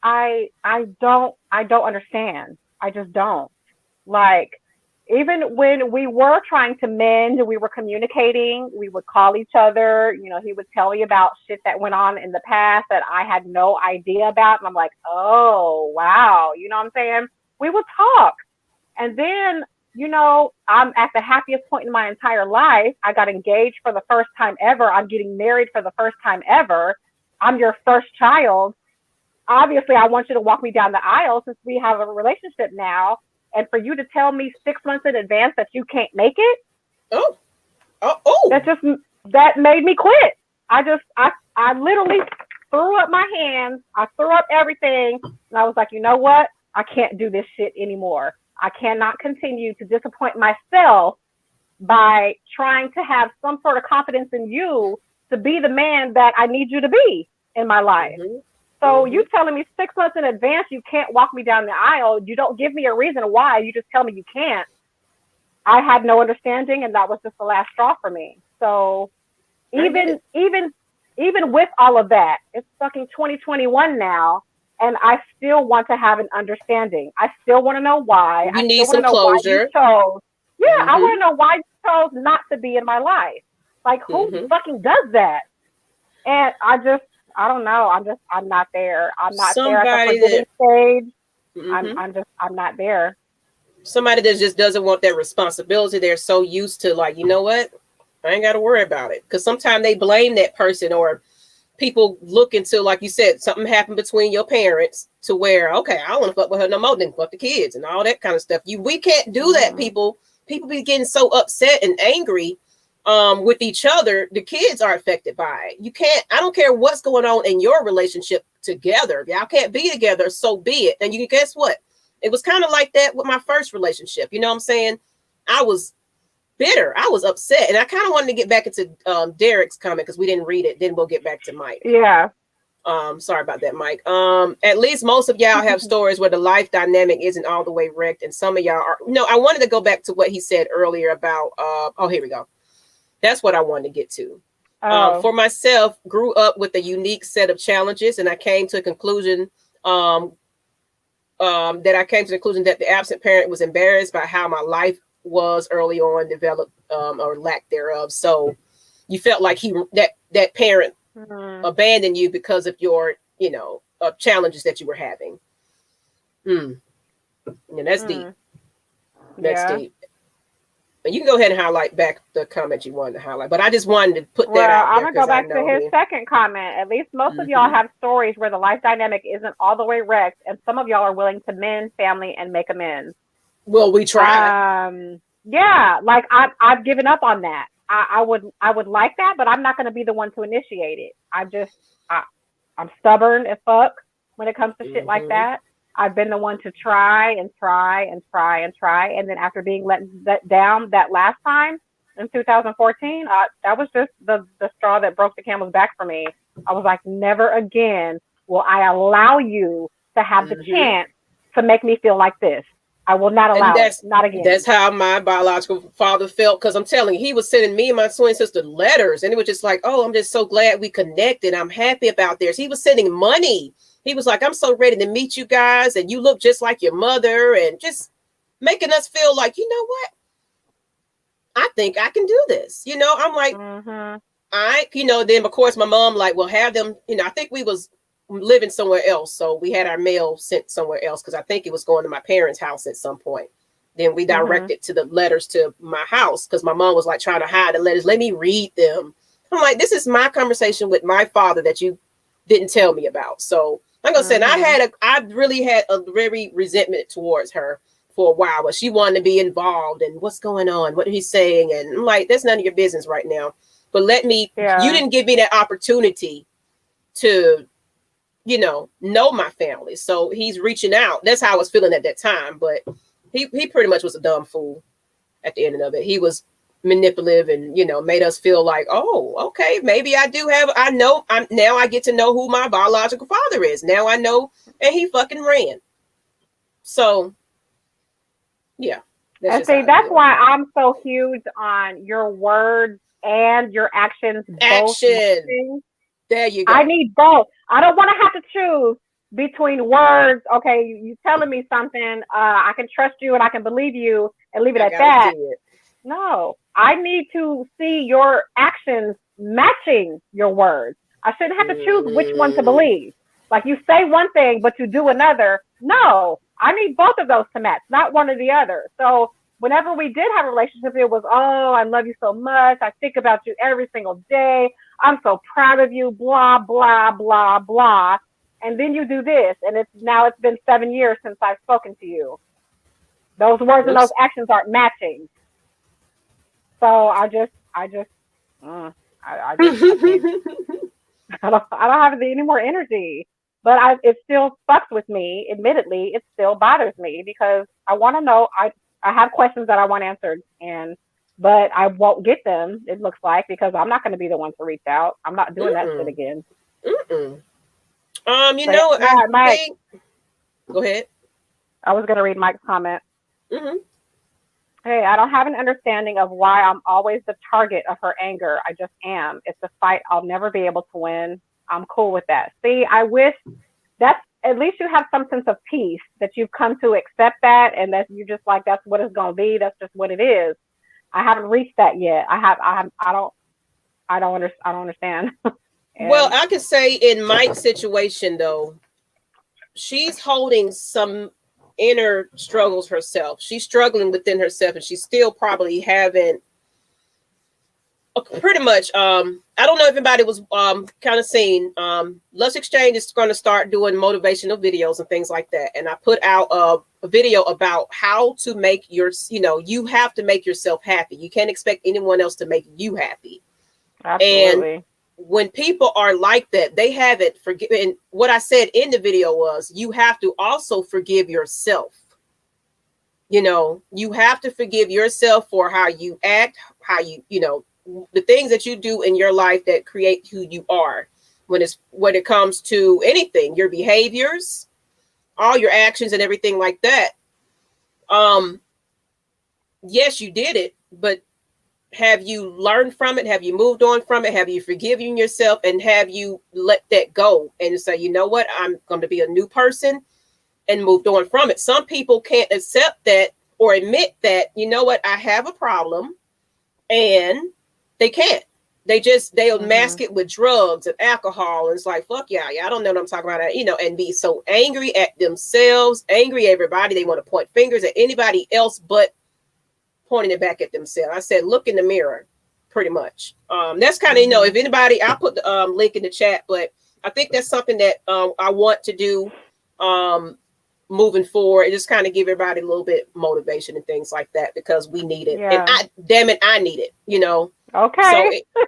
I don't understand. I just don't. Like, even when we were trying to mend, we were communicating, we would call each other. You know, he would tell me about shit that went on in the past that I had no idea about. And I'm like, oh, wow. You know what I'm saying? We would talk. And then, you know, I'm at the happiest point in my entire life. I got engaged for the first time ever. I'm getting married for the first time ever. I'm your first child. Obviously, I want you to walk me down the aisle since we have a relationship now. And for you to tell me 6 months in advance that you can't make it, that made me quit. I literally threw up my hands. I threw up everything. And I was like, you know what? I can't do this shit anymore. I cannot continue to disappoint myself by trying to have some sort of confidence in you to be the man that I need you to be in my life. Mm-hmm. So you telling me 6 months in advance you can't walk me down the aisle. You don't give me a reason why. You just tell me you can't. I had no understanding, and that was just the last straw for me. So even with all of that, it's fucking 2021 now, and I still want to have an understanding. I still want to know why. You need some closure. I want to know why you chose not to be in my life. Like, who fucking does that? And I don't know. I'm not there. I'm not there at the forgiving stage. I'm not there. Somebody that just doesn't want that responsibility. They're so used to, like, you know what? I ain't got to worry about it. Because sometimes they blame that person, or people look into, like you said, something happened between your parents to where, okay, I don't want to fuck with her no more, then fuck the kids and all that kind of stuff. We can't do that, people. People be getting so upset and angry with each other. The kids are affected by it. You can't, I don't care what's going on in your relationship together. If y'all can't be together, so be it. And you guess what? It was kind of like that with my first relationship. You know what I'm saying? I was bitter. I was upset. And I kind of wanted to get back into Derek's comment because we didn't read it. Then we'll get back to Mike. Yeah. Sorry about that, Mike. At least most of y'all have stories where the life dynamic isn't all the way wrecked. And some of y'all are. No, I wanted to go back to what he said earlier about, here we go. That's what I wanted to get to. For myself, grew up with a unique set of challenges, and I came to a conclusion that the absent parent was embarrassed by how my life was early on, developed or lack thereof. So you felt like that parent abandoned you because of your, challenges that you were having. And that's deep. That's deep. And you can go ahead and highlight back the comment you wanted to highlight, but I just wanted to put that out there. I'm going to go back to his second comment. At least most of y'all have stories where the life dynamic isn't all the way wrecked, and some of y'all are willing to mend family and make amends. Well, we try. Like I've given up on that. I would like that, but I'm not going to be the one to initiate it. I'm stubborn as fuck when it comes to shit like that. I've been the one to try. And then after being let down that last time in 2014, that was just the straw that broke the camel's back for me. I was like, never again will I allow you to have the chance to make me feel like this. I will not allow it. Not again. That's how my biological father felt. Because I'm telling you, he was sending me and my twin sister letters. And it was just like, oh, I'm just so glad we connected. I'm happy about this. He was sending money. He was like, I'm so ready to meet you guys. And you look just like your mother. And just making us feel like, you know what? I think I can do this. I'm like, then of course my mom like, well, have them, I think we was living somewhere else. So we had our mail sent somewhere else because I think it was going to my parents' house at some point. Then we directed to the letters to my house because my mom was like trying to hide the letters. Let me read them. I'm like, this is my conversation with my father that you didn't tell me about. So I'm gonna say, I really had a very resentment towards her for a while, but she wanted to be involved and what's going on, what he's saying, and I'm like, that's none of your business right now. But you didn't give me that opportunity to, know my family. So he's reaching out. That's how I was feeling at that time. But he pretty much was a dumb fool at the end of it. He was manipulative and made us feel like, oh, okay, maybe I get to know who my biological father is now. I know. And he fucking ran. So that's why I'm so huge on your words and your actions. There you go. I need both. I don't want to have to choose between words. Okay, you telling me something, I can trust you and I can believe you, and leave it at that. No, I need to see your actions matching your words. I shouldn't have to choose which one to believe. Like you say one thing, but you do another. No, I need both of those to match, not one or the other. So whenever we did have a relationship, it was, oh, I love you so much. I think about you every single day. I'm so proud of you, blah, blah, blah, blah. And then you do this. And it's been 7 years since I've spoken to you. Those words and those actions aren't matching. So I don't have any more energy. But it still fucks with me. Admittedly, it still bothers me because I want to know. I have questions that I want answered, but I won't get them. It looks like because I'm not going to be the one to reach out. I'm not doing that shit again. I think. Go ahead. I was going to read Mike's comment. Hey, I don't have an understanding of why I'm always the target of her anger. I just am. It's a fight I'll never be able to win. I'm cool with that. See, I wish that's at least you have some sense of peace that you've come to accept that, and that you're just like, that's what it's going to be. That's just what it is. I haven't reached that yet. I don't understand. Well, I could say in Mike's situation though, she's holding some inner struggles herself. She's struggling within herself, and she's still probably haven't pretty much I don't know if anybody was kind of seen Lush Exchange is going to start doing motivational videos and things like that, and I put out a video about how to make you have to make yourself happy. You can't expect anyone else to make you happy. Absolutely. And when people are like that, they haven't forgiven. What I said in the video was you have to also forgive yourself. You have to forgive yourself for how you act, how the things that you do in your life that create who you are. When it comes to anything, your behaviors, all your actions and everything like that. Yes, you did it, but have you learned from it? Have you moved on from it? Have you forgiven yourself, and have you let that go and say, you know what, I'm going to be a new person, and moved on from it? Some people can't accept that or admit that, you know what, I have a problem, and they can't. They'll mask it with drugs and alcohol. And it's like, fuck yeah, I don't know what I'm talking about, and be so angry at themselves, angry at everybody. They want to point fingers at anybody else, but pointing it back at themselves. I said, look in the mirror, pretty much. That's kind of, if anybody, I'll put the link in the chat, but I think that's something that I want to do moving forward. And just kind of give everybody a little bit motivation and things like that, because we need it. Yeah. And I need it, Okay. So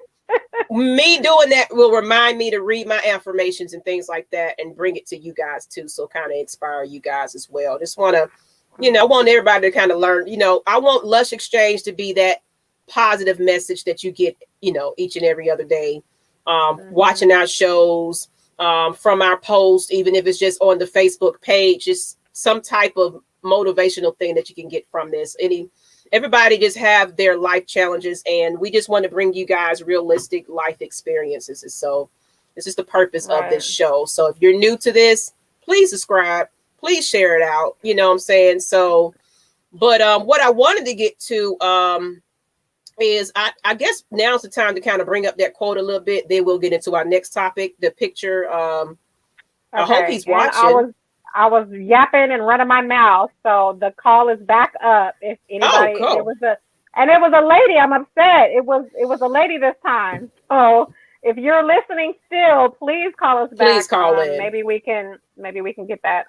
me doing that will remind me to read my affirmations and things like that and bring it to you guys too. So kind of inspire you guys as well. Just want to, I want everybody to kind of learn, I want Lush Exchange to be that positive message that you get, each and every other day, watching our shows, from our posts, even if it's just on the Facebook page, just some type of motivational thing that you can get from this. Everybody just have their life challenges, and we just want to bring you guys realistic life experiences. And so this is the purpose of this show. So if you're new to this, please subscribe. Please share it out. You know what I'm saying? So, but what I wanted to get to is I guess now's the time to kind of bring up that quote a little bit. Then we'll get into our next topic, the picture. I hope he's watching. I was yapping and running my mouth, so the call is back up. If anybody, cool. It was a lady. I'm upset. It was a lady this time. So if you're listening still, please call us back. Please call in. Maybe we can get that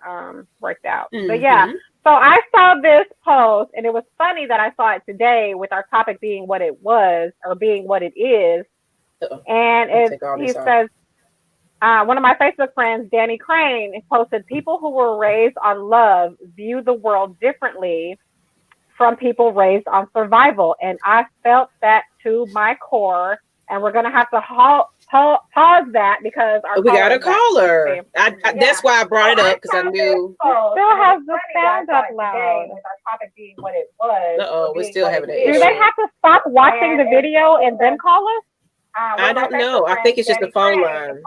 worked out. But yeah. So I saw this post, and it was funny that I saw it today with our topic being what it was or being what it is. And he says, one of my Facebook friends, Danny Crane, posted, people who were raised on love view the world differently from people raised on survival. And I felt that to my core. And we're going to have to pause that because we got a caller. That's why I brought it up, because I knew. Still has the sound up loud. With our topic being what it was. We're still having an issue. Do they have to stop watching the video and then call us? I don't know. I think it's just the phone line.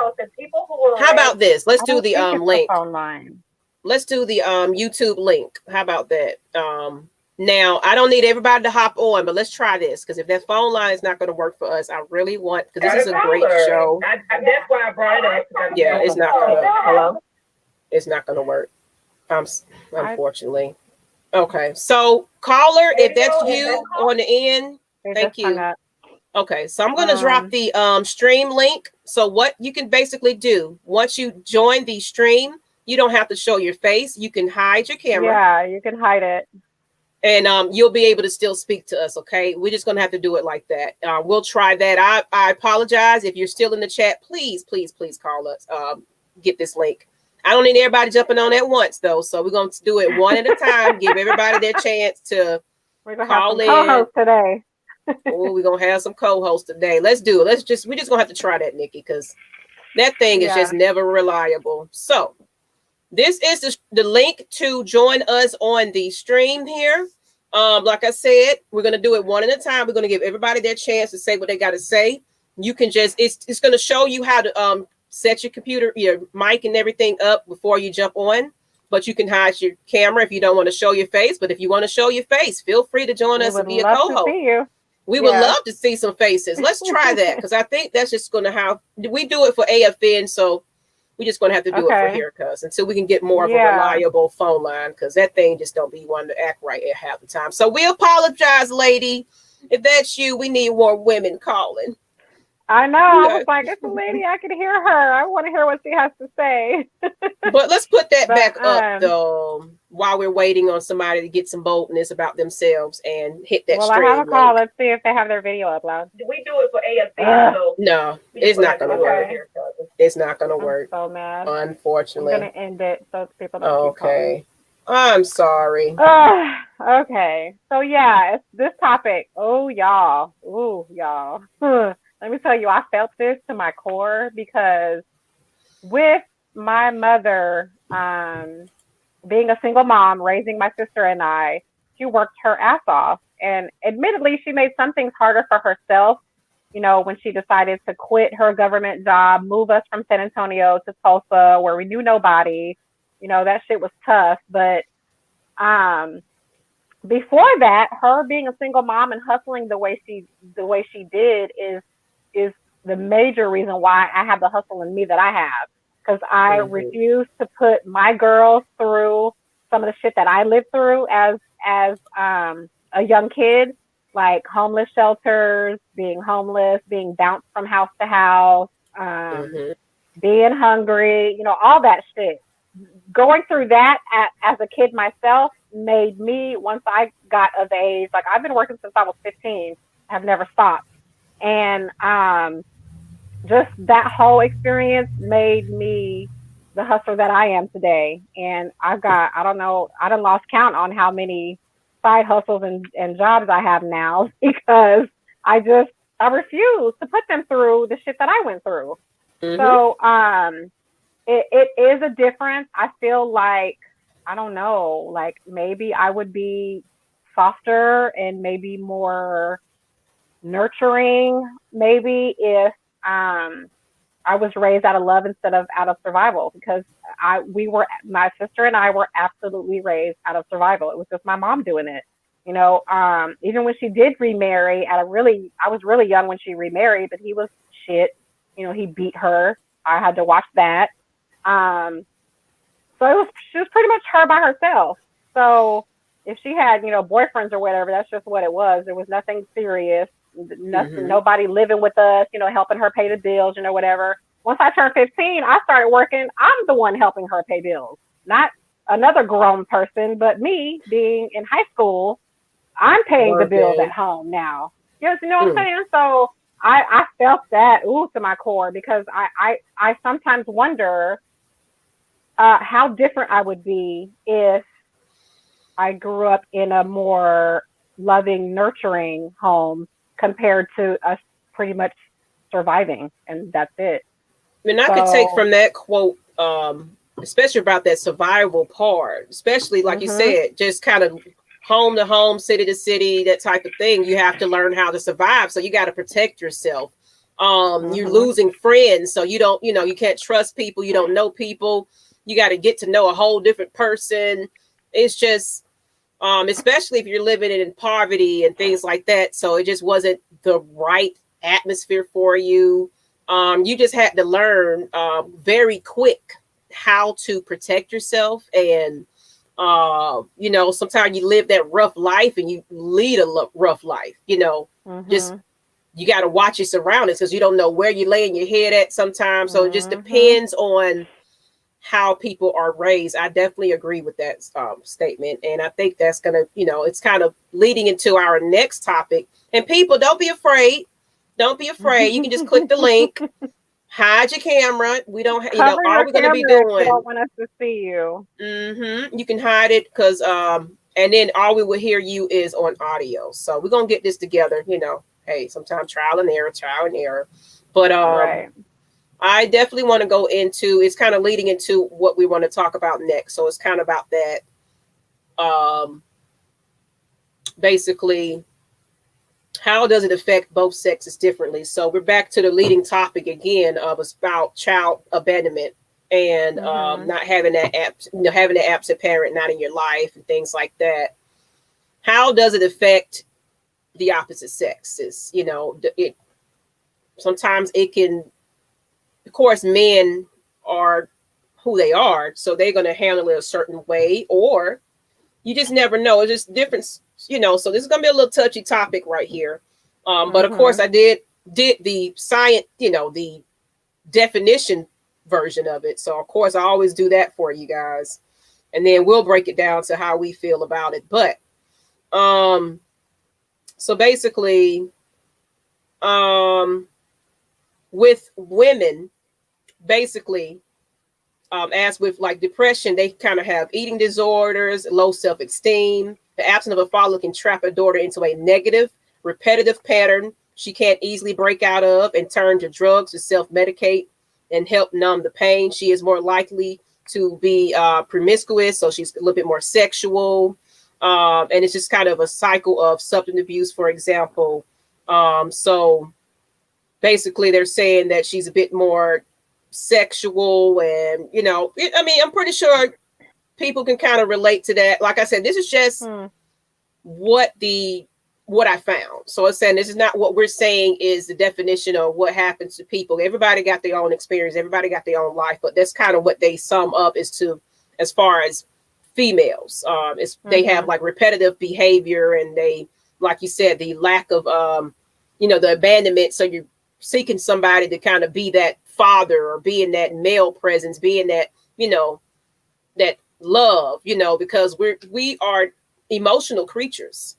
How about this? Let's do the link. Phone line. Let's do the YouTube link. How about that? Now, I don't need everybody to hop on, but let's try this, because if that phone line is not going to work for us, I really want, because this is a great show. That's why I brought it up. Yeah, it's not going to. Hello? It's not going to work. Unfortunately. Okay, so caller, if that's you on the end, thank you. Okay, so I'm going to drop the stream link. So what you can basically do, once you join the stream, you don't have to show your face. You can hide your camera. Yeah, you can hide it. And you'll be able to still speak to us, okay? We're just going to have to do it like that. We'll try that. I apologize. If you're still in the chat, please call us. Get this link. I don't need everybody jumping on at once, though. So we're going to do it one at a time. Give everybody their chance to call in. Co-host today. Oh, we're going to have some co-hosts today. Let's do it. We're just going to have to try that, Nikki, because that thing is just never reliable. So this is the link to join us on the stream here. Like I said, we're going to do it one at a time. We're going to give everybody their chance to say what they got to say. You can just, it's going to show you how to set your computer, your mic and everything up before you jump on. But you can hide your camera if you don't want to show your face. But if you want to show your face, feel free to join us and be a co-host. We would love to see some faces. Let's try that, because I think that's just going to have, we do it for AFN, so we're just going to have to do it for here, cuz until we can get more of a reliable phone line, because that thing just don't be one to act right at half the time. So we apologize, lady. If that's you, we need more women calling. I know. I was like, it's a lady. I can hear her. I want to hear what she has to say. But let's put that back up, though, while we're waiting on somebody to get some boldness about themselves and hit that stream. Well, I have a call. Let's see if they have their video uploaded. We do it for AFC. So no, it's not going to work. It's not going to work. I'm so mad. Unfortunately. I'm going to end it so people don't keep calling. I'm sorry. Okay. So, yeah, it's this topic. Oh, y'all. Ooh, y'all. Let me tell you, I felt this to my core, because with my mother being a single mom, raising my sister and I, she worked her ass off. And admittedly, she made some things harder for herself, you know, when she decided to quit her government job, move us from San Antonio to Tulsa, where we knew nobody. You know, that shit was tough. But before that, her being a single mom and hustling the way she did is the major reason why I have the hustle in me that I have, because I refuse to put my girls through some of the shit that I lived through as a young kid, like homeless shelters, being homeless, being bounced from house to house, being hungry, you know, all that shit. Going through that as a kid myself made me, once I got of age, like I've been working since I was 15, have never stopped. And just that whole experience made me the hustler that I am today. And I done lost count on how many side hustles and jobs I have now, because I refuse to put them through the shit that I went through. So it is a difference. I feel like, I don't know, like maybe I would be softer and maybe more nurturing, maybe, if I was raised out of love instead of out of survival, because my sister and I were absolutely raised out of survival. It was just my mom doing it, you know. Even when she did remarry I was really young when she remarried, but he was shit, you know. He beat her. I had to watch that. So she was pretty much her by herself. So if she had, you know, boyfriends or whatever, that's just what it was. There was nothing serious. Nothing, nobody living with us, you know, helping her pay the bills, you know, whatever. Once I turned 15, I started working. I'm the one helping her pay bills, not another grown person, but me being in high school. I'm paying the bills at home now. You know what I'm saying? So I felt that to my core, because I sometimes wonder how different I would be if I grew up in a more loving, nurturing home, compared to us pretty much surviving, and that's it. I mean, I could take from that quote, especially about that survival part, especially like you said, just kind of home to home, city to city, that type of thing. You have to learn how to survive. So you got to protect yourself. You're losing friends. So you don't, you know, you can't trust people. You don't know people. You got to get to know a whole different person. It's just, especially if you're living in poverty and things like that. So it just wasn't the right atmosphere for you. You just had to learn very quick how to protect yourself. And, you know, sometimes you live that rough life and you lead a rough life, you know, just you got to watch your surroundings because you don't know where you're laying your head at sometimes. So it just depends on how people are raised. I definitely agree with that statement. And I think that's going to, you know, it's kind of leading into our next topic. And people, don't be afraid. Don't be afraid. You can just click the link, hide your camera. We don't, you know, all we're going to be doing. If you don't want us to see you. You can hide it because, and then all we will hear you is on audio. So we're going to get this together, you know. Hey, sometimes trial and error. But Right. I definitely want to go into, it's kind of leading into what we want to talk about next. So it's kind of about that. Basically, how does it affect both sexes differently? So we're back to the leading topic again of about child abandonment and not having that having an absent parent not in your life and things like that. How does it affect the opposite sexes? You know, it sometimes it can, of course, men are who they are, so they're going to handle it a certain way, or you just never know. It's just different, you know. So this is going to be a little touchy topic right here. But of course, I did the science, you know, the definition version of it. So of course, I always do that for you guys, and then we'll break it down to how we feel about it. But so basically, with women, basically, as with like depression, they kind of have eating disorders, low self-esteem. The absence of a father can trap a daughter into a negative, repetitive pattern she can't easily break out of and turn to drugs to self-medicate and help numb the pain. She is more likely to be promiscuous, so she's a little bit more sexual. And it's just kind of a cycle of substance abuse, for example. So basically, they're saying that she's a bit more sexual, and you know, I mean, I'm pretty sure people can kind of relate to that. Like I said, this is just what I found. So it's saying this is not what we're saying is the definition of what happens to people. Everybody got their own experience. Everybody got their own life, but that's kind of what they sum up as far as females. They have like repetitive behavior, and they, like you said, the lack of, you know, the abandonment. So you're seeking somebody to kind of be that father or being that male presence, being that, you know, that love, you know, because we are emotional creatures.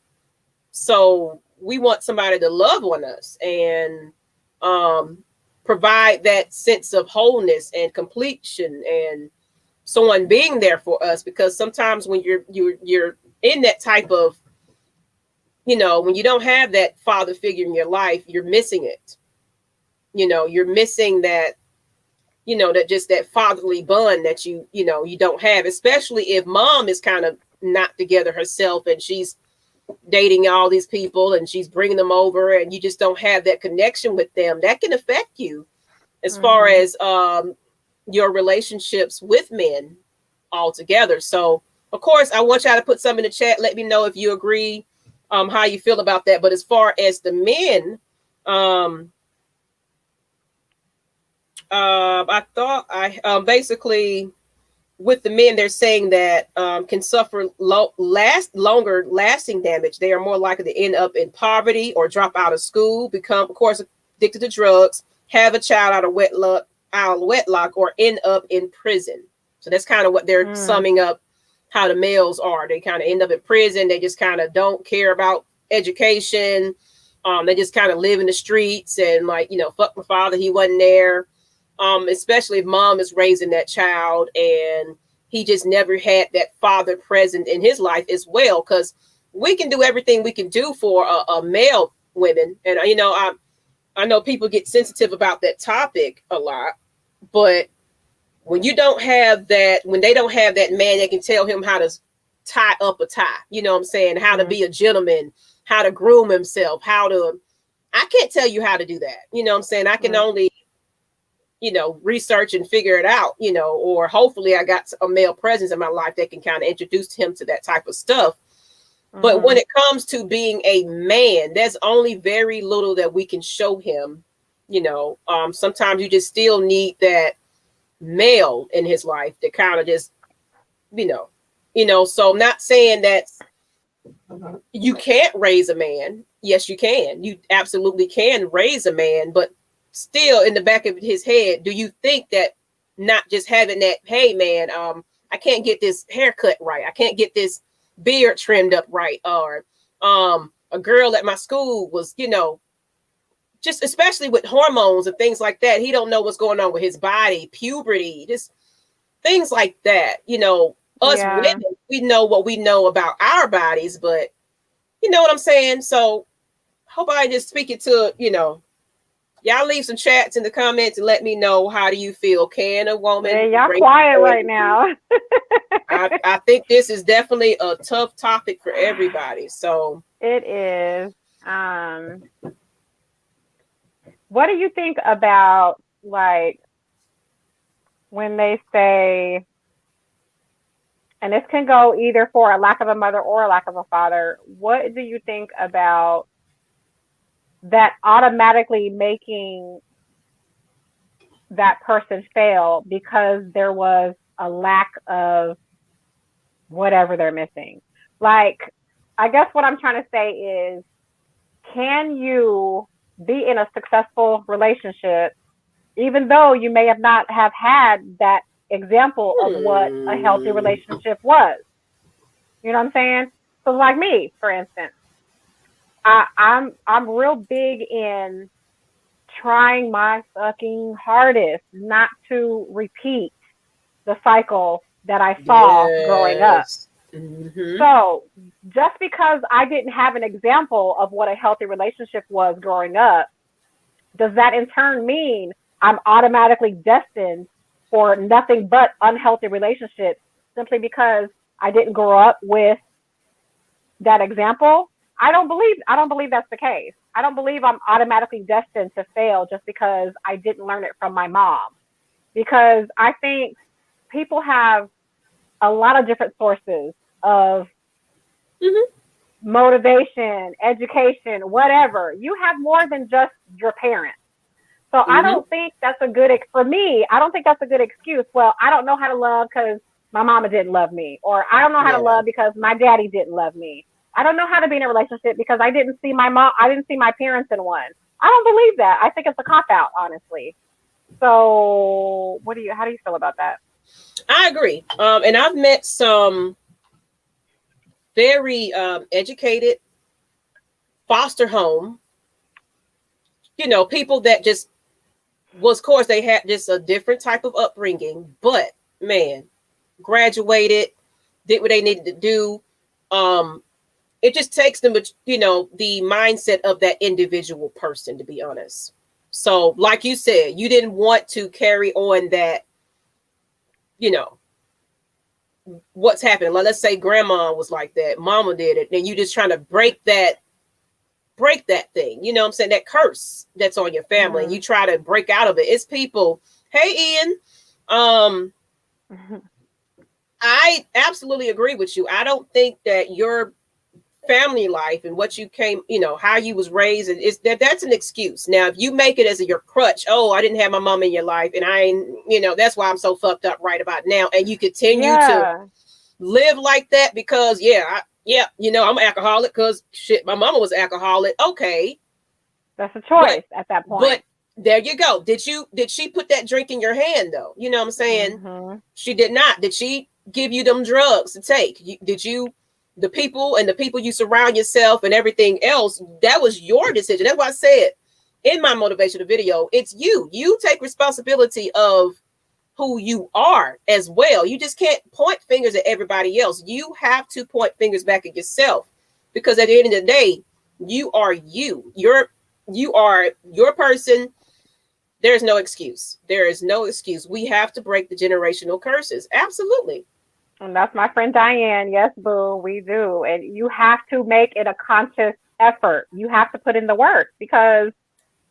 So we want somebody to love on us and provide that sense of wholeness and completion and someone being there for us. Because sometimes when you're in that type of, you know, when you don't have that father figure in your life, you're missing it. You know, you're missing that, you know, that just that fatherly bond that you know, you don't have, especially if mom is kind of not together herself and she's dating all these people and she's bringing them over and you just don't have that connection with them. That can affect you as far as your relationships with men altogether. So of course, I want y'all to put some in the chat. Let me know if you agree, how you feel about that. But as far as the men, I thought basically with the men, they're saying that can suffer longer lasting damage. They are more likely to end up in poverty or drop out of school, become, of course, addicted to drugs, have a child out of wedlock, or end up in prison. So that's kind of what they're summing up how the males are. They kind of end up in prison. They just kind of don't care about education. They just kind of live in the streets and like, you know, fuck my father, he wasn't there. Especially if mom is raising that child and he just never had that father present in his life as well. Because we can do everything we can do for a male women. And, you know, I know people get sensitive about that topic a lot, but when you don't have that, when they don't have that man that can tell him how to tie up a tie, you know what I'm saying? How to be a gentleman, how to groom himself, I can't tell you how to do that. You know what I'm saying? I can only, you know, research and figure it out, you know, or hopefully I got a male presence in my life that can kind of introduce him to that type of stuff. But when it comes to being a man, there's only very little that we can show him. Sometimes you just still need that male in his life to kind of just, so I'm not saying that you can't raise a man. Yes, you can. You absolutely can raise a man, but still in the back of his head, do you think that not just having that, hey man, I can't get this haircut right, I can't get this beard trimmed up right, or a girl at my school was, just especially with hormones and things like that, he don't know what's going on with his body, puberty, just things like that. Us women, we know what we know about our bodies, but you know what I'm saying? So hope I just speak it to, y'all leave some chats in the comments and let me know, how do you feel? Can a woman? Yeah, y'all quiet right now. I think this is definitely a tough topic for everybody. So it is. What do you think about, like, when they say, and this can go either for a lack of a mother or a lack of a father, what do you think about that automatically making that person fail because there was a lack of whatever they're missing? Like, I guess what I'm trying to say is, can you be in a successful relationship even though you may have not have had that example of what a healthy relationship was? You know what I'm saying? So like me, for instance, I'm real big in trying my fucking hardest not to repeat the cycle that I saw growing up. Mm-hmm. So just because I didn't have an example of what a healthy relationship was growing up, does that in turn mean I'm automatically destined for nothing but unhealthy relationships simply because I didn't grow up with that example? I don't believe that's the case. I don't believe I'm automatically destined to fail just because I didn't learn it from my mom. Because I think people have a lot of different sources of motivation, education, whatever. You have more than just your parents. So I don't think that's a good, for me, I don't think that's a good excuse. Well, I don't know how to love because my mama didn't love me. Or I don't know how to love because my daddy didn't love me. I don't know how to be in a relationship because I didn't see my mom, I didn't see my parents in one. I don't believe that. I think it's a cop-out, honestly. So how do you feel about that? I agree. And I've met some very educated foster home, people that just was, of course, they had just a different type of upbringing, but man, graduated, did what they needed to do. It just takes them, the mindset of that individual person, to be honest. So like you said, you didn't want to carry on that, what's happening. Like, let's say grandma was like that, mama did it, and you just trying to break that thing, what I'm saying, that curse that's on your family, and you try to break out of it. It's people, hey Ian, I absolutely agree with you. I don't think that your family life and what you came, how you was raised, and that's an excuse. Now, if you make it as your crutch, I didn't have my mom in your life, and I ain't, that's why I'm so fucked up right about now, and you continue to live like that because I'm an alcoholic because shit, my mama was an alcoholic. Okay, that's a choice at that point. But there you go. Did she put that drink in your hand though? You know what I'm saying? She did not. Did she give you them drugs to take? The people you surround yourself and everything else, that was your decision. That's why I said in my motivational video, it's you. You take responsibility of who you are as well. You just can't point fingers at everybody else. You have to point fingers back at yourself, because at the end of the day, you are you. You are your person. There's no excuse. There is no excuse. We have to break the generational curses. Absolutely. And that's my friend Diane. Yes, boo, we do. And you have to make it a conscious effort. You have to put in the work, because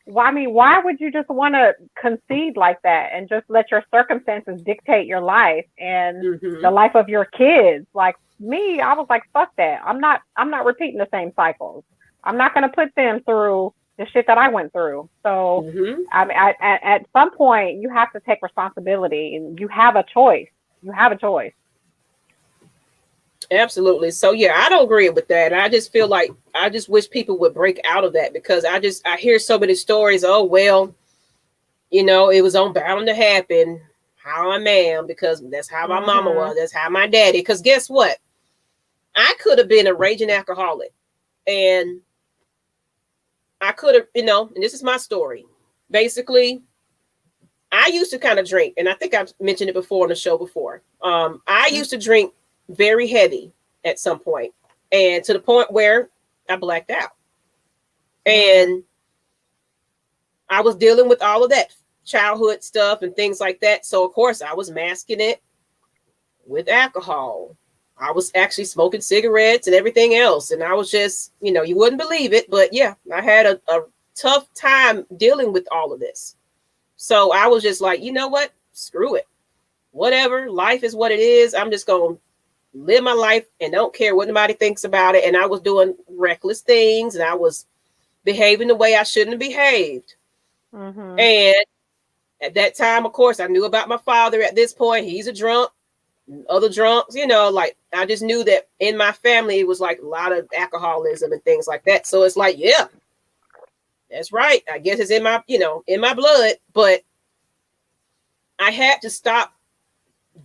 Well, I mean, why would you just want to concede like that and just let your circumstances dictate your life and the life of your kids? Like me, I was like, fuck that. I'm not repeating the same cycles. I'm not going to put them through the shit that I went through. So, I mean, at some point, you have to take responsibility, and you have a choice. You have a choice. Absolutely. So yeah, I don't agree with that. I just feel like I just wish people would break out of that, because I hear so many stories. Oh, well, you know, it was on bound to happen. How I am, because that's how my mama was. That's how my daddy. Because guess what? I could have been a raging alcoholic, and I could have, you know, and this is my story. Basically, I used to kind of drink, and I think I've mentioned it before on the show before. I used to drink very heavy at some point, and to the point where I blacked out, and I was dealing with all of that childhood stuff and things like that. So of course I was masking it with alcohol. I was actually smoking cigarettes and everything else, and I was just, you know, you wouldn't believe it, but yeah, I had a tough time dealing with all of this. So I was just like, you know what, screw it, whatever, life is what it is. I'm just gonna live my life and don't care what anybody thinks about it. And I was doing reckless things, and I was behaving the way I shouldn't have behaved. And at that time, of course, I knew about my father. At this point, he's a drunk, other drunks, you know, like I just knew that in my family it was like a lot of alcoholism and things like that. So it's like, yeah, that's right, I guess it's in my, you know, in my blood. But I had to stop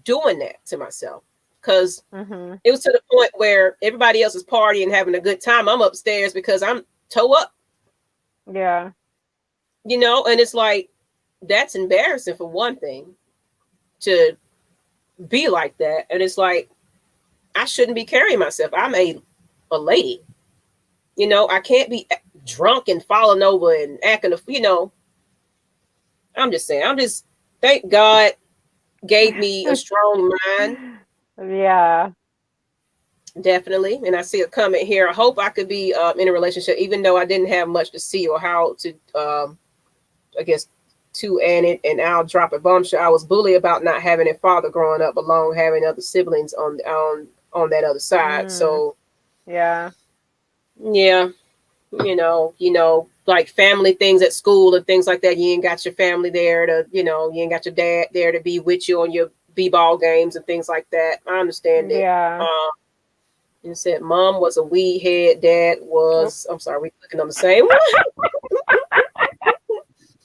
doing that to myself, because it was to the point where everybody else is partying, having a good time. I'm upstairs because I'm toe up. Yeah. You know, and it's like, that's embarrassing for one thing, to be like that. And it's like, I shouldn't be carrying myself. I'm a lady. You know, I can't be drunk and falling over and acting, you know. I'm just saying, thank God gave me a strong mind. Yeah. Definitely. And I see a comment here. I hope I could be in a relationship, even though I didn't have much to see or how to, I guess, to Annie, and I'll drop a bombshell. I was bullied about not having a father growing up alone, having other siblings on that other side. So yeah, you know, like family things at school and things like that. You ain't got your family there to, you know, you ain't got your dad there to be with you on your b-ball games and things like that. I understand it. Yeah. You said mom was a weed head, dad was, I'm sorry, we clicking on the same one.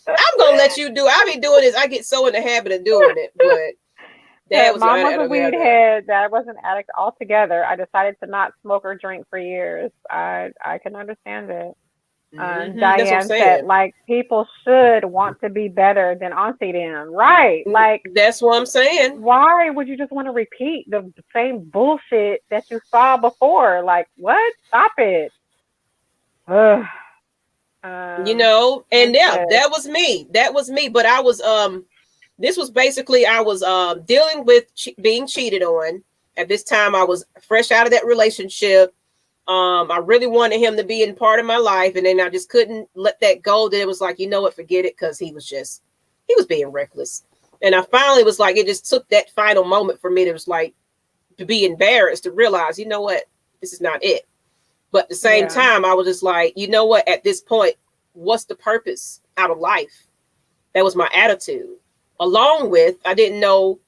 I'm gonna let you do. I be doing this. I get so in the habit of doing it, but dad was mom was a weed head. Dad was an addict altogether. I decided to not smoke or drink for years. I can understand it. Diane said, like, people should want to be better than Auntie them, right? Like, that's what I'm saying. Why would you just want to repeat the same bullshit that you saw before? Like, what? Stop it. You know, and yeah, that was me. But I was this was basically, I was dealing with being cheated on. At this time, I was fresh out of that relationship. I really wanted him to be in part of my life, and then I just couldn't let that go. Then it was like, you know what, forget it, because he was being reckless. And I finally was like, it just took that final moment for me. It was like, to be embarrassed, to realize, you know what, this is not it. But at the same time, I was just like, you know what, at this point, what's the purpose out of life? That was my attitude. Along with, I didn't know,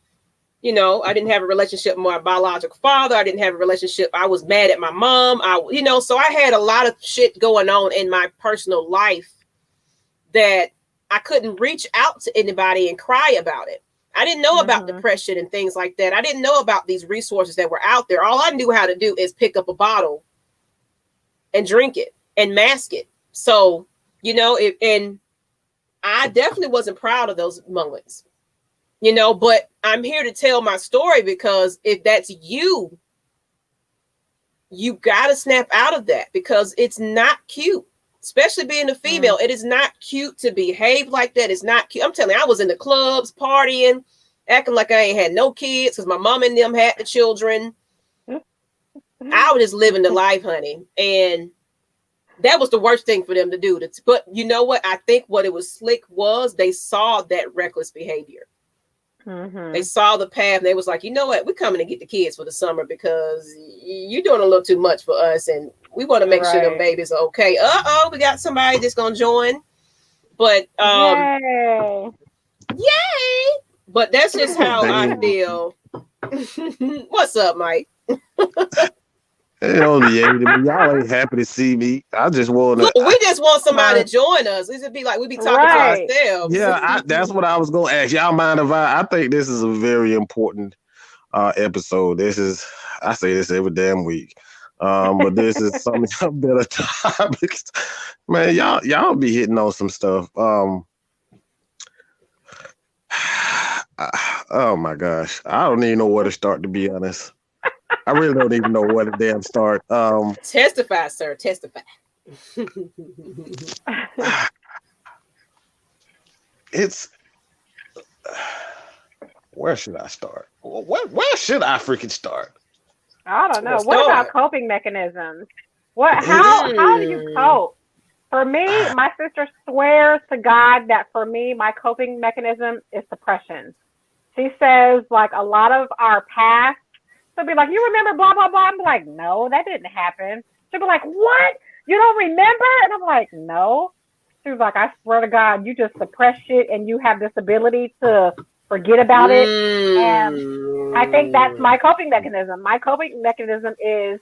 you know, I didn't have a relationship with my biological father. I didn't have a relationship. I was mad at my mom. So I had a lot of shit going on in my personal life that I couldn't reach out to anybody and cry about it. I didn't know about depression and things like that. I didn't know about these resources that were out there. All I knew how to do is pick up a bottle and drink it and mask it. So, you know, and I definitely wasn't proud of those moments. You know, but I'm here to tell my story, because if that's you, you got to snap out of that, because it's not cute, especially being a female. It is not cute to behave like that. It's not cute. I'm telling you, I was in the clubs partying, acting like I ain't had no kids because my mom and them had the children. I was just living the life, honey. And That was the worst thing for them to do. But you know what? I think what it was slick was they saw that reckless behavior. They saw the path. And they was like, you know what? We're coming to get the kids for the summer because you're doing a little too much for us, and we want to make sure them babies are okay. We got somebody that's gonna join. But yay! But that's just how I feel. What's up, Mike? It only 80, but y'all ain't happy to see me. I just want to. We just want somebody to join us. It be like we be talking to ourselves. Yeah, that's what I was going to ask. Y'all mind if I think this is a very important episode. I say this every damn week. But this is some of your better topics. Man, y'all be hitting on some stuff. Oh my gosh. I don't even know where to start, to be honest. I really don't even know where to damn start. Testify, sir. Testify. Where should I start? Where should I freaking start? I don't know. What about coping mechanisms? How do you cope? For me, my sister swears to God that for me, my coping mechanism is suppression. She says, like, a lot of our past, she'll be like, you remember blah, blah, blah? I'm like, no, that didn't happen. She'll be like, what? You don't remember? And I'm like, no. She was like, I swear to God, you just suppress shit and you have this ability to forget about it. And I think that's my coping mechanism. My coping mechanism is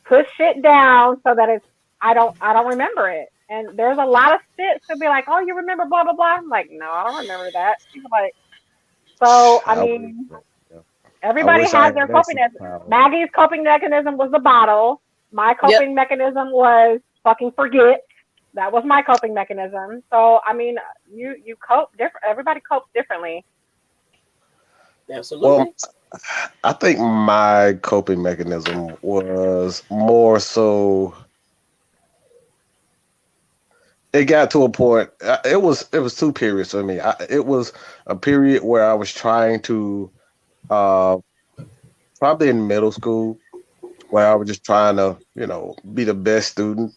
push shit down so that I don't remember it. And there's a lot of shit to be like, oh, you remember blah, blah, blah. I'm like, no, I don't remember that. She's like, so, I mean, everybody has their coping mechanism. Maggie's coping mechanism was the bottle. My coping mechanism was fucking forget. That was my coping mechanism. So, I mean, you cope different. Everybody copes differently. Absolutely. Well, I think my coping mechanism was more so. It got to a point. It was 2 periods for me. It was a period where I was trying to, probably in middle school, where I was just trying to, be the best student.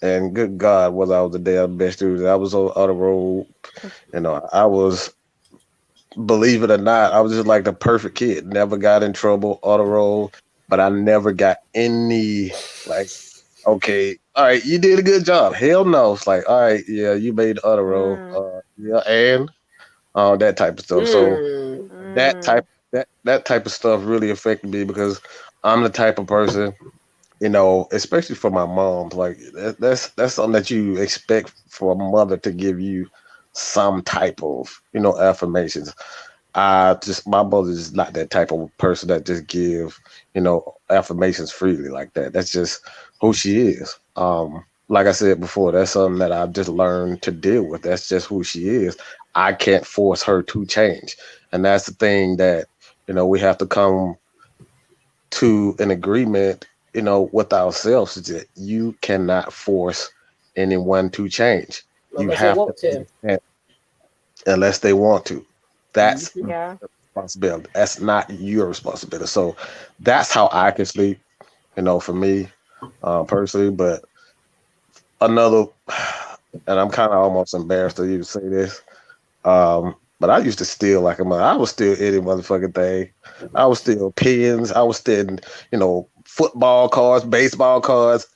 And good God, was I was the damn best student. I was on the road. I was, believe it or not, I was just like the perfect kid. Never got in trouble on the road, but I never got any like, okay, all right, you did a good job. Hell no. It's like, all right, yeah, you made the other roll. And that type of stuff. So that type of stuff really affected me because I'm the type of person, especially for my mom, like that's something that you expect for a mother to give you some type of, affirmations. My mother is not that type of person that just give, affirmations freely like that. That's just who she is. Like I said before, that's something that I've just learned to deal with. That's just who she is. I can't force her to change. And that's the thing that, we have to come to an agreement, with ourselves, is that you cannot force anyone to change. You have to, unless they want to. That's the responsibility. That's not your responsibility. So that's how I can sleep, for me, personally. But another, and I'm kind of almost embarrassed to even say this, but I used to steal like a mother. I was steal any motherfucking thing. I was steal pens. I was stealing, football cards, baseball cards.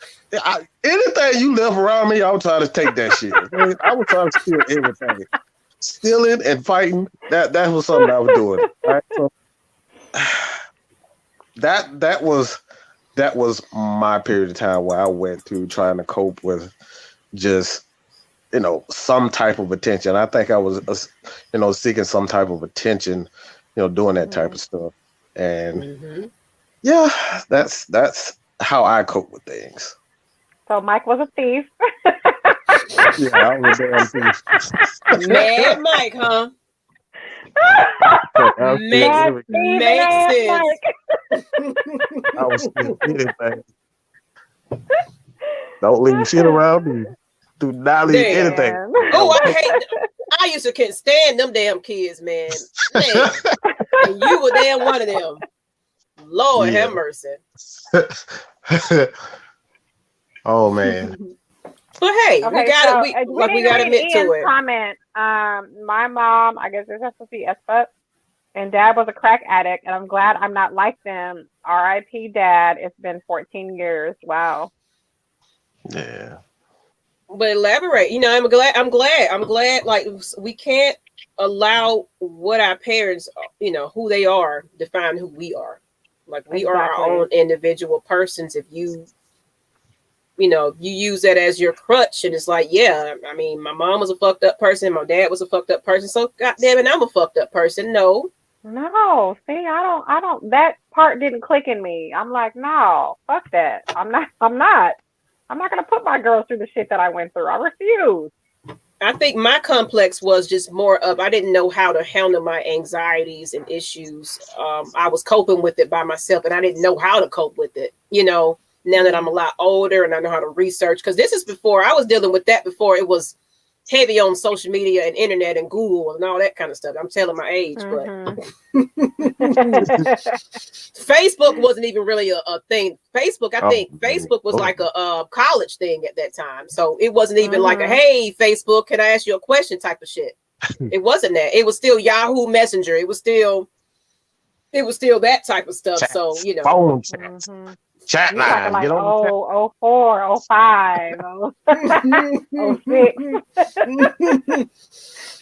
Anything you left around me, I was trying to take that shit. I was trying to steal everything. Stealing and fighting, that was something I was doing. Right? So that was my period of time where I went to trying to cope with just, some type of attention. I think I was, seeking some type of attention, doing that type of stuff. And that's how I cope with things. So Mike was a thief. Yeah, I was a damn thief. Mad Mike, huh? Makes sense. I was stealing anything. Don't leave shit around me. Do not leave anything. Oh, I used to can't stand them damn kids, man. And you were damn one of them. Lord have mercy. Oh man. But hey, we got so, it. We got to admit Ian's to it. comment. My mom, I guess this has to be fuck, and dad was a crack addict, and I'm glad I'm not like them. R.I.P. Dad. It's been 14 years. Wow. Yeah. But elaborate. I'm glad. Like, we can't allow what our parents, who they are, define who we are. Like, we are our own individual persons. If you use that as your crutch, and it's like, yeah, I mean, my mom was a fucked up person, my dad was a fucked up person, so goddamn it, I'm a fucked up person. No, see, I don't. That part didn't click in me. I'm like, no, fuck that. I'm not gonna put my girls through the shit that I went through. I refuse. I think my complex was just more of, I didn't know how to handle my anxieties and issues. I was coping with it by myself, and I didn't know how to cope with it. Now that I'm a lot older and I know how to research, because this is before I was dealing with that, before it was heavy on social media and internet and Google and all that kind of stuff. I'm telling my age, but Facebook wasn't even really a thing. Facebook, I think Facebook was like a college thing at that time. So it wasn't even like a, hey, Facebook, can I ask you a question type of shit. It wasn't that. It was still Yahoo Messenger. It was still that type of stuff. So, phone chat line. Like, get on 04, 05, 06.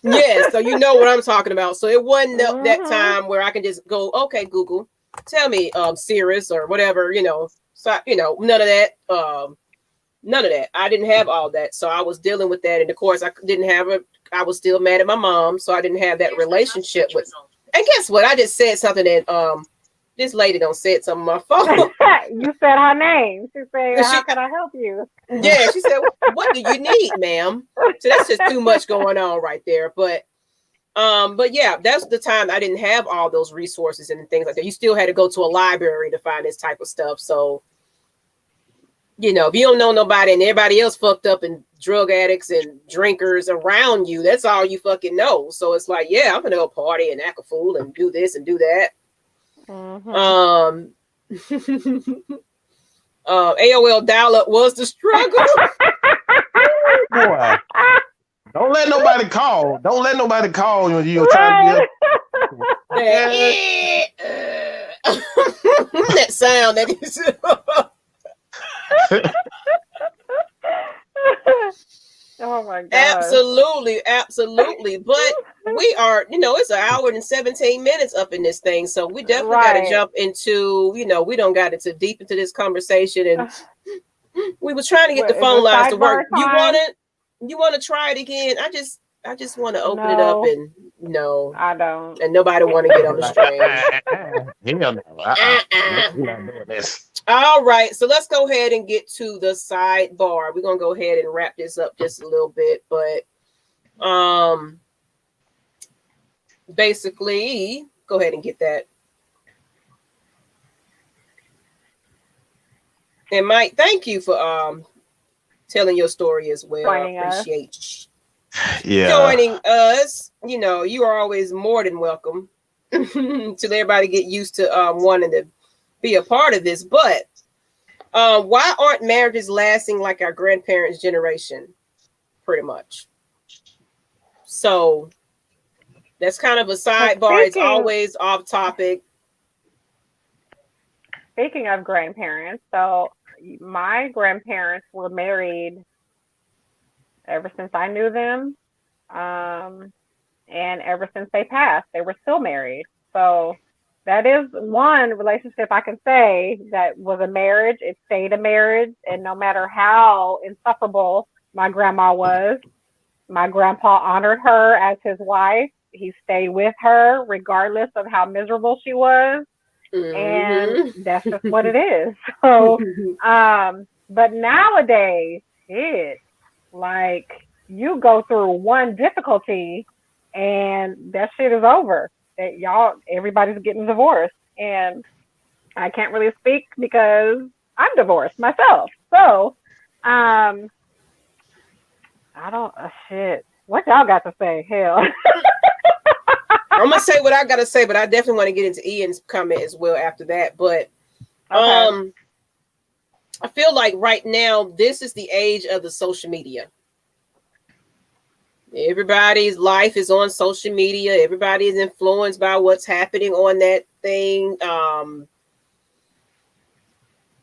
Yeah, so you know what I'm talking about. So it wasn't that time where I can just go, okay, Google, tell me Sirius or whatever, So none of that. None of that. I didn't have all that. So I was dealing with that. And of course I was still mad at my mom. So I didn't have that relationship with. And guess what? I just said something that this lady don't said something on my phone. You said her name. She said, how can I help you? Yeah, she said, what do you need, ma'am? So that's just too much going on right there. But yeah, that's the time I didn't have all those resources and things like that. You still had to go to a library to find this type of stuff. So, if you don't know nobody and everybody else fucked up and drug addicts and drinkers around you, that's all you fucking know. So it's like, yeah, I'm gonna go party and act a fool and do this and do that. AOL dial-up was the struggle. Boy, don't let nobody call. Don't let nobody call when you're trying to get that sound that is. Oh my God. Absolutely. But we are, it's an hour and 17 minutes up in this thing. So we definitely got to jump into, we don't got into deep into this conversation. And we were trying to get the phone lines to work. You want to try it again? I just want to open it up, and no, I don't. And nobody want to get on the stream. All right, so let's go ahead and get to the sidebar. We're gonna go ahead and wrap this up just a little bit, but basically, go ahead and get that. And Mike, thank you for telling your story as well. I appreciate you joining us. You are always more than welcome till everybody get used to wanting to be a part of this. But why aren't marriages lasting like our grandparents' generation? Pretty much. So that's kind of a sidebar. It's always off topic. Speaking of grandparents, so my grandparents were married ever since I knew them. And ever since they passed, they were still married. So that is one relationship I can say that was a marriage. It stayed a marriage. And no matter how insufferable my grandma was, my grandpa honored her as his wife. He stayed with her regardless of how miserable she was. And that's just what it is. So, but nowadays, like you go through one difficulty and that shit is over. Everybody's getting divorced, and I can't really speak because I'm divorced myself. So, I don't shit. What y'all got to say? Hell. I'm gonna say what I gotta say, but I definitely want to get into Ian's comment as well after that. But I feel like right now, this is the age of the social media. Everybody's life is on social media. Everybody is influenced by what's happening on that thing.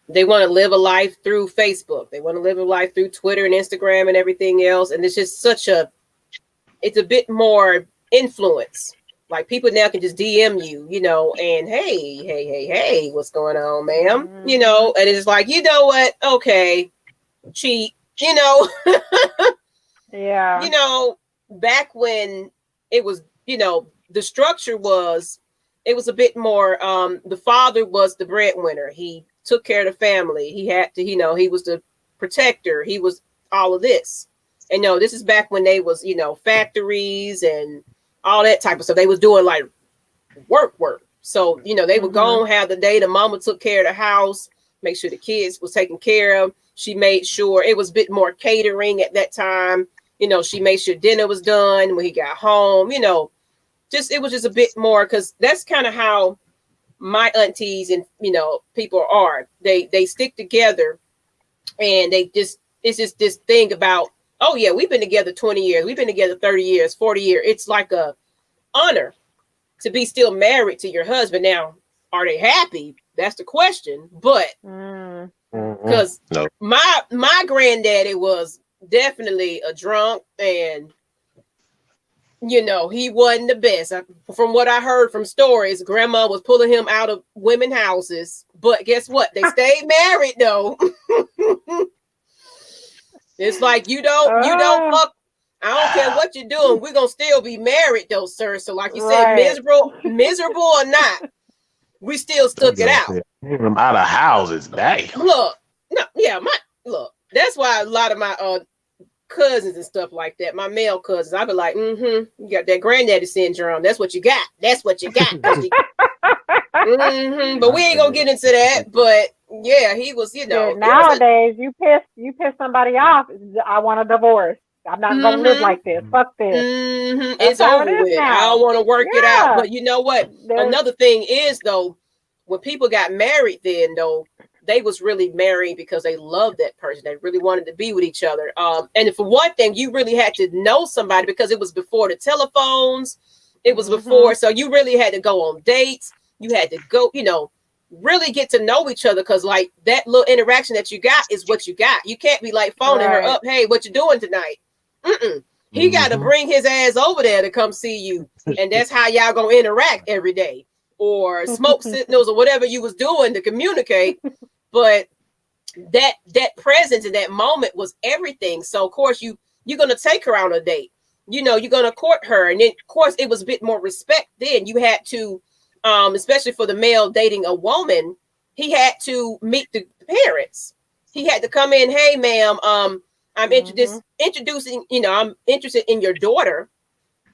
They want to live a life through Facebook. They want to live a life through Twitter and Instagram and everything else. And it's just it's a bit more influence. Like people now can just DM you, and hey, what's going on, ma'am? And it's like, you know what? Okay, cheat, Yeah. Back when it was, the structure was, it was a bit more, the father was the breadwinner. He took care of the family. He had to, he was the protector. He was all of this. And this is back when they was, factories and all that type of stuff. They was doing like work. So, they would go and have the day. The mama took care of the house, make sure the kids was taken care of. She made sure it was a bit more catering at that time. She made sure dinner was done when he got home, it was just a bit more, because that's kind of how my aunties and, people are. They stick together, and it's just this thing about, oh yeah, we've been together 20 years. We've been together 30 years, 40 years. It's like a honor to be still married to your husband. Now, are they happy? That's the question. But because my granddaddy was definitely a drunk, and he wasn't the best. From what I heard from stories, grandma was pulling him out of women's houses, but guess what? They stayed married though. It's like you don't fuck. I don't care what you're doing. We're gonna still be married though, sir. So like you said, miserable or not, we still stuck it out. I'm out of houses, dang. Look, that's why a lot of my cousins and stuff like that, my male cousins, I be like, you got that granddaddy syndrome. That's what you got. That's what you got. But we ain't gonna get into that. But yeah, he was, nowadays, you piss somebody off, I want a divorce. I'm not gonna live like this. Fuck this. It's over with. I don't want to work it out. But you know what? Another thing is though, when people got married then though, they was really married because they loved that person. They really wanted to be with each other. And for one thing, you really had to know somebody, because it was before the telephones. It was before, so you really had to go on dates. You had to go, really get to know each other, because like that little interaction that you got is what you got. You can't be like phoning her up, hey, what you doing tonight? He got to bring his ass over there to come see you, and that's how y'all gonna interact every day, or smoke signals or whatever you was doing to communicate. But that presence in that moment was everything. So of course you're gonna take her on a date. You're gonna court her, and then of course it was a bit more respect. Then you had to, especially for the male dating a woman, he had to meet the parents. He had to come in. Hey, ma'am, I'm introducing. I'm interested in your daughter,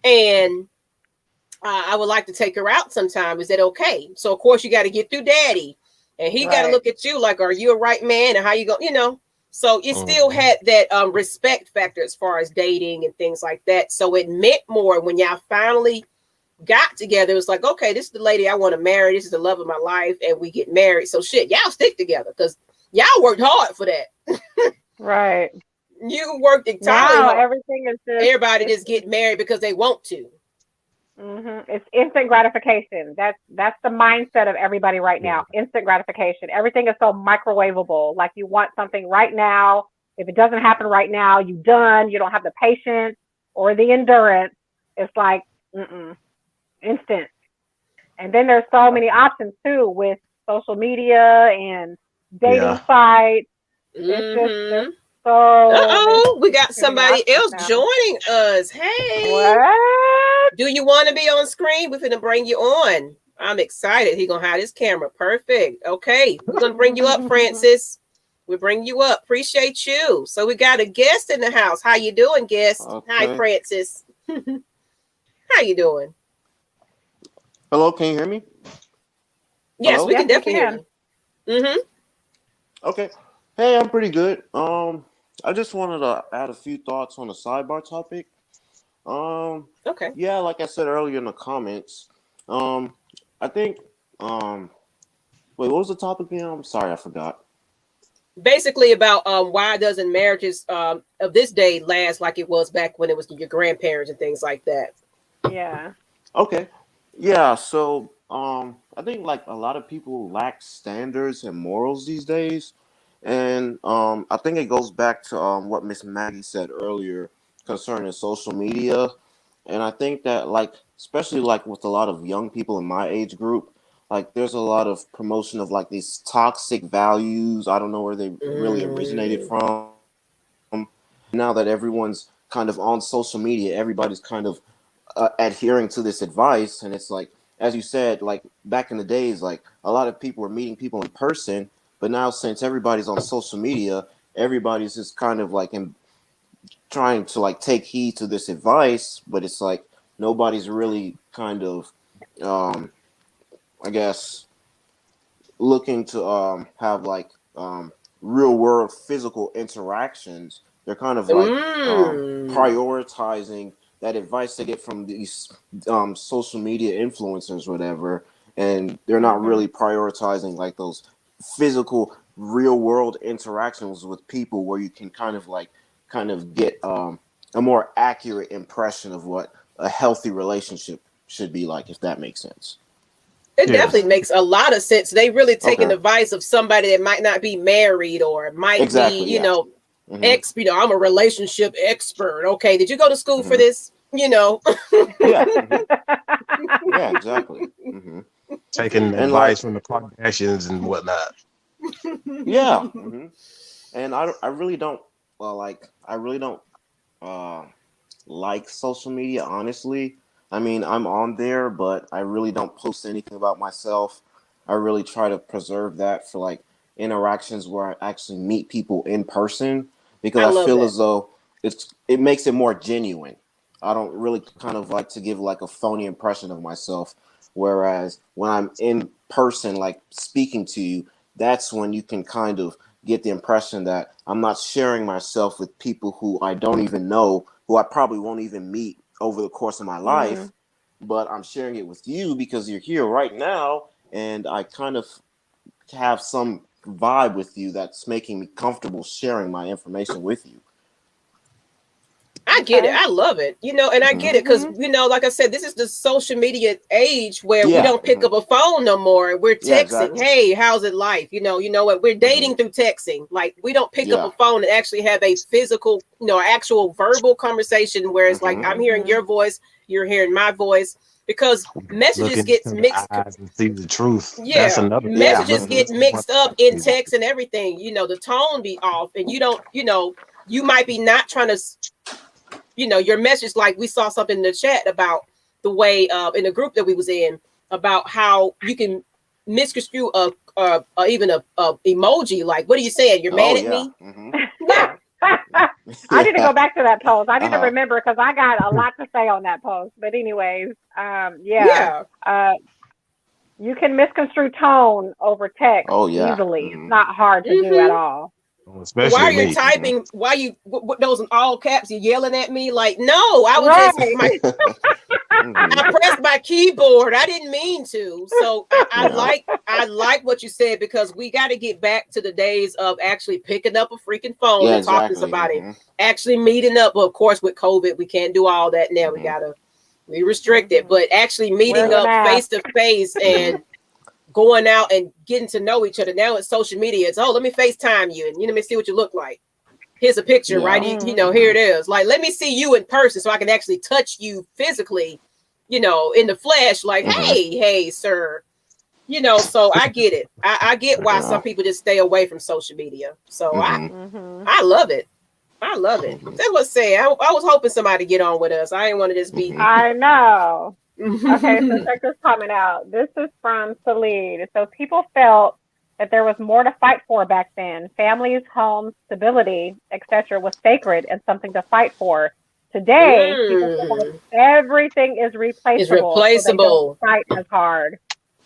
and I would like to take her out sometime. Is that okay? So of course you got to get through daddy. And he got to look at you like, are you a right man? And how you go, So it still had that respect factor as far as dating and things like that. So it meant more when y'all finally got together. It was like, okay, this is the lady I want to marry. This is the love of my life. And we get married. So shit, y'all stick together, because y'all worked hard for that. Right. You worked entirely hard. Everything is everybody just get married because they want to. It's instant gratification. That's the mindset of everybody right now. Instant gratification. Everything is so microwavable. Like you want something right now. If it doesn't happen right now, you done. You don't have the patience or the endurance. It's like instant. And then there's so many options too with social media and dating sites. It's just so. We got somebody else joining us. Hey. What? Do you want to be on screen? We're finna bring you on. I'm excited. He gonna hide his camera. Perfect. Okay, we're gonna bring you up, Francis. We bring you up. Appreciate you. So we got a guest in the house. How you doing, guest? Okay. Hi, Francis. How you doing? Hello, can you hear me? Yes, Hello? we can definitely hear you. Okay. Hey, I'm pretty good. I just wanted to add a few thoughts on the sidebar topic. Okay. Yeah, like I said earlier in the comments, I think, wait, what was the topic again? I'm sorry, I forgot. basically about why doesn't marriages of this day last like it was back when it was your grandparents and things like that. Yeah. Okay. Yeah, so I think like a lot of people lack standards and morals these days. And I think it goes back to what Miss Maggie said earlier concerning social media. And I think that like especially like with a lot of young people in my age group, like there's a lot of promotion of like these toxic values. I don't know where they really originated from. Now that everyone's kind of on social media, everybody's kind of adhering to this advice, and it's like as you said, like back in the days, like a lot of people were meeting people in person, but now since everybody's on social media, everybody's just kind of like trying to like take heed to this advice, but it's like nobody's really kind of I guess looking to have like real world physical interactions. They're kind of like prioritizing that advice they get from these social media influencers, whatever, and they're not really prioritizing like those physical, real world interactions with people where you can kind of get a more accurate impression of what a healthy relationship should be like, if that makes sense. It definitely makes a lot of sense. They really taking advice of somebody that might not be married or might be, you know, I'm a relationship expert. Okay, did you go to school for this? You know. Yeah, exactly. Taking And advice from the Kardashians and whatnot. Yeah, and I really don't like social media, honestly. I mean, I'm on there, but I really don't post anything about myself. I really try to preserve that for like interactions where I actually meet people in person, because I feel as though it makes it more genuine. I don't really kind of like to give like a phony impression of myself. Whereas when I'm in person, like speaking to you, that's when you can kind of get the impression that I'm not sharing myself with people who I don't even know, who I probably won't even meet over the course of my life, but I'm sharing it with you because you're here right now, and I kind of have some vibe with you that's making me comfortable sharing my information with you. I get it. I love it. You know, and I get it because, you know, like I said, this is the social media age where we don't pick up a phone no more. We're texting. Exactly. Hey, how's it life? You know what? We're dating through texting. Like we don't pick up a phone and actually have a physical, you know, actual verbal conversation where it's like I'm hearing your voice, you're hearing my voice, because messages get mixed and see the truth. Yeah, that's another messages get mixed up in text and everything. You know, the tone be off, and you don't, you know, you might be not trying to, you know, your message, like we saw something in the chat about the way in the group that we was in about how you can misconstrue even a emoji. Like, what are you saying? You're mad at me? Yeah. I need to go back to that post. I need to remember because I got a lot to say on that post. But anyways, you can misconstrue tone over text easily. It's not hard to do at all. Especially while you're typing, while you those in all caps, you're yelling at me like, no, I was just I pressed my keyboard. I didn't mean to. So I like what you said, because we got to get back to the days of actually picking up a freaking phone and talking to somebody, actually meeting up. Well, of course, with COVID, we can't do all that now. We restricted, but actually meeting up face to face and going out and getting to know each other. Now it's social media. It's, let me FaceTime you and let me see what you look like. Here's a picture, right? You know, here it is. Like, let me see you in person so I can actually touch you physically, you know, in the flesh. Like, hey, sir. You know, so I get it. I get why some people just stay away from social media. So I love it. I love it. That's what I'm saying. I was hoping somebody get on with us. I didn't want to just be. I know. Okay, so check this comment out. This is from Salid. So people felt that there was more to fight for back then. Families, homes, stability, etc. was sacred and something to fight for. Today, people feel like everything is replaceable. It's replaceable. So they don't fight as hard.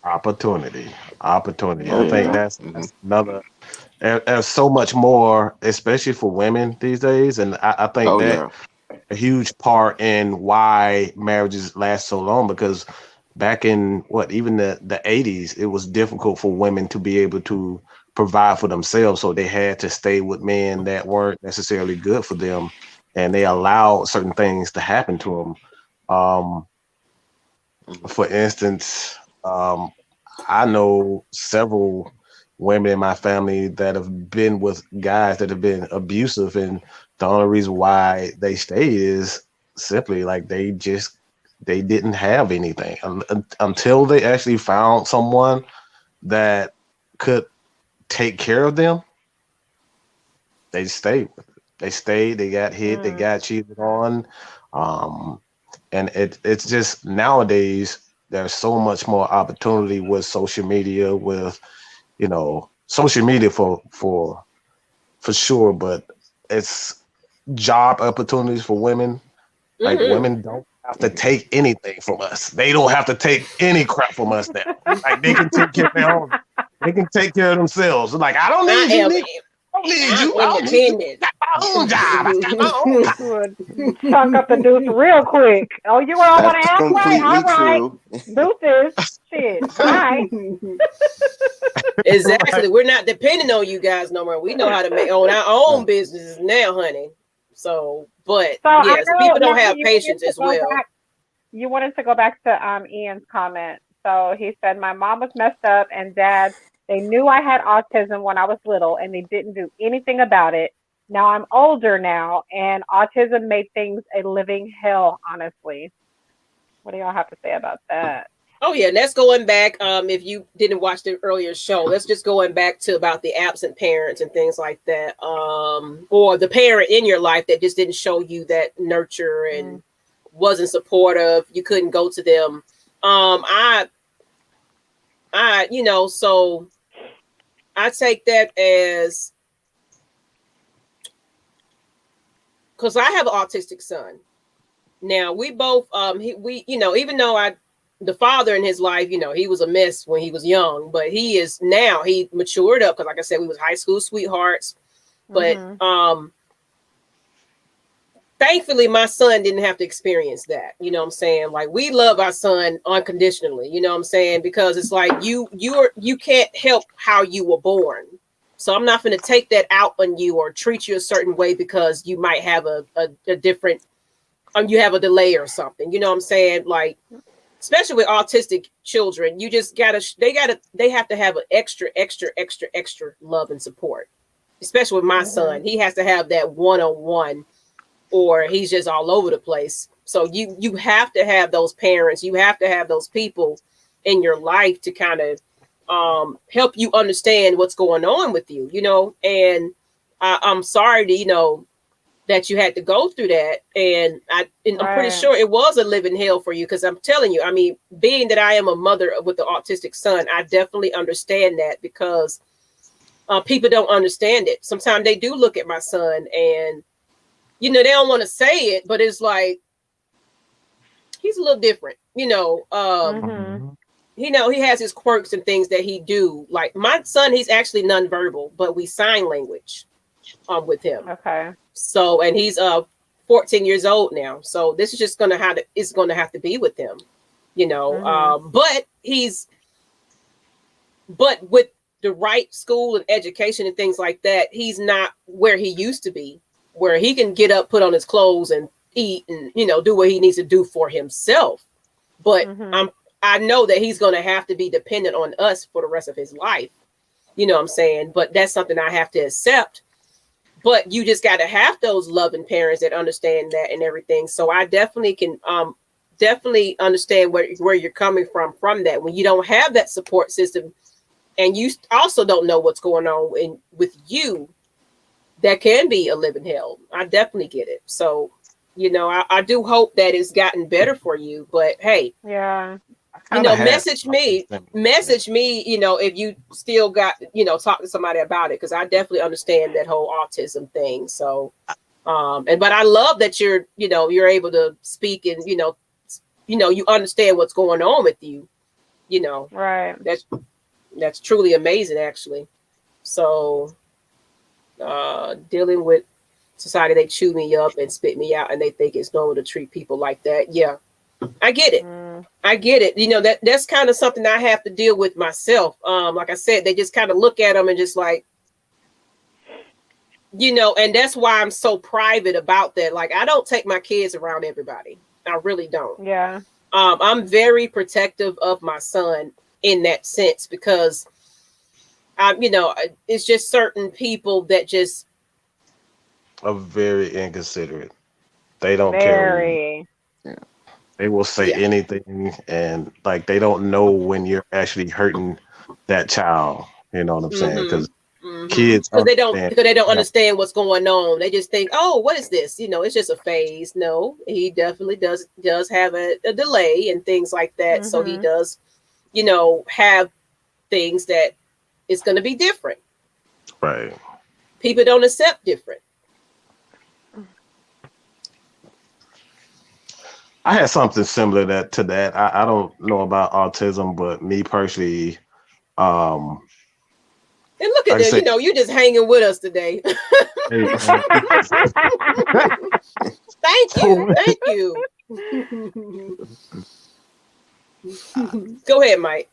Opportunity. I think that's another. There's so much more, especially for women these days, and I think a huge part in why marriages last so long, because back in even the 80s, it was difficult for women to be able to provide for themselves, so they had to stay with men that weren't necessarily good for them, and they allowed certain things to happen to them. For instance, I know several women in my family that have been with guys that have been abusive, and the only reason why they stayed is simply like they didn't have anything until they actually found someone that could take care of them. They stayed. They stayed. They got hit. They got cheated on, and it's just nowadays there's so much more opportunity with social media, with social media for sure, but it's job opportunities for women. Like women don't have to take anything from us. They don't have to take any crap from us now. Like they can take care of their own. They can take care of themselves. Like I don't need you, Nick. I don't need you. I don't need you. I got my own job. I got my own job. Chunk up the deuce real quick. Oh, you all want to That's ask right? All completely right. true. Deuces. Shit. All right. Exactly. We're not depending on you guys no more. We know how to own our own businesses now, honey. So, but So yes, people don't have you patience wanted to as go well. You wanted to go back to Ian's comment. So he said, my mom was messed up and dad, they knew I had autism when I was little and they didn't do anything about it. Now I'm older now and autism made things a living hell, honestly. What do y'all have to say about that? Oh yeah, that's going back. If you didn't watch the earlier show, let's just going back to about the absent parents and things like that, or the parent in your life that just didn't show you that nurture and wasn't supportive. You couldn't go to them. So I take that as, because I have an autistic son. Now we both, even though the father in his life, he was a mess when he was young, but he matured up. Cause like I said, we was high school sweethearts, but, thankfully my son didn't have to experience that. You know what I'm saying? Like we love our son unconditionally, you know what I'm saying? Because it's like, you can't help how you were born. So I'm not going to take that out on you or treat you a certain way because you might have a different, you have a delay or something, you know what I'm saying? Like, especially with autistic children, you just they have to have an extra love and support. Especially with my son, he has to have that one-on-one, or he's just all over the place. So you have to have those parents, you have to have those people in your life to kind of help you understand what's going on with you, and I'm sorry to, that you had to go through that. And I'm pretty sure it was a living hell for you. Cause I'm telling you, I mean, being that I am a mother with the autistic son, I definitely understand that, because people don't understand it. Sometimes they do look at my son and, they don't want to say it, but it's like, he's a little different, he has his quirks and things that he do. Like my son, he's actually nonverbal, but we sign language with him. Okay. So, and he's 14 years old now. So this is just going to have to be with him, but with the right school and education and things like that, he's not where he used to be, where he can get up, put on his clothes and eat and, do what he needs to do for himself. But I know that he's going to have to be dependent on us for the rest of his life. You know what I'm saying? But that's something I have to accept. But you just got to have those loving parents that understand that and everything. So I definitely can definitely understand where you're coming from that. When you don't have that support system and you also don't know what's going on with you, that can be a living hell. I definitely get it. So, I do hope that it's gotten better for you. But hey, message me, if you still got, talk to somebody about it, because I definitely understand that whole autism thing. So, but I love that you're able to speak and, you understand what's going on with you, Right. That's truly amazing, actually. So, dealing with society, they chew me up and spit me out, and they think it's normal to treat people like that. Yeah. I get it. I get it. You know, that's kind of something I have to deal with myself. Like I said, they just kind of look at them and just like, you know, and that's why I'm so private about that. Like, I don't take my kids around everybody. I really don't. Yeah. I'm very protective of my son in that sense because you know, it's just certain people that just are very inconsiderate. They don't care. Very. They will say anything, and like they don't know when you're actually hurting that child. You know what I'm saying? Because kids, because they don't Yeah. understand what's going on. They just think, oh, what is this? You know, it's just a phase. No, he definitely does have a delay and things like that. So he does, you know, have things that it's going to be different. Right. People don't accept different. I had something similar to that. I don't know about autism, but me personally, And look at like I that, you said, know, you just hanging with us today. Thank you. Thank you. Go ahead, Mike.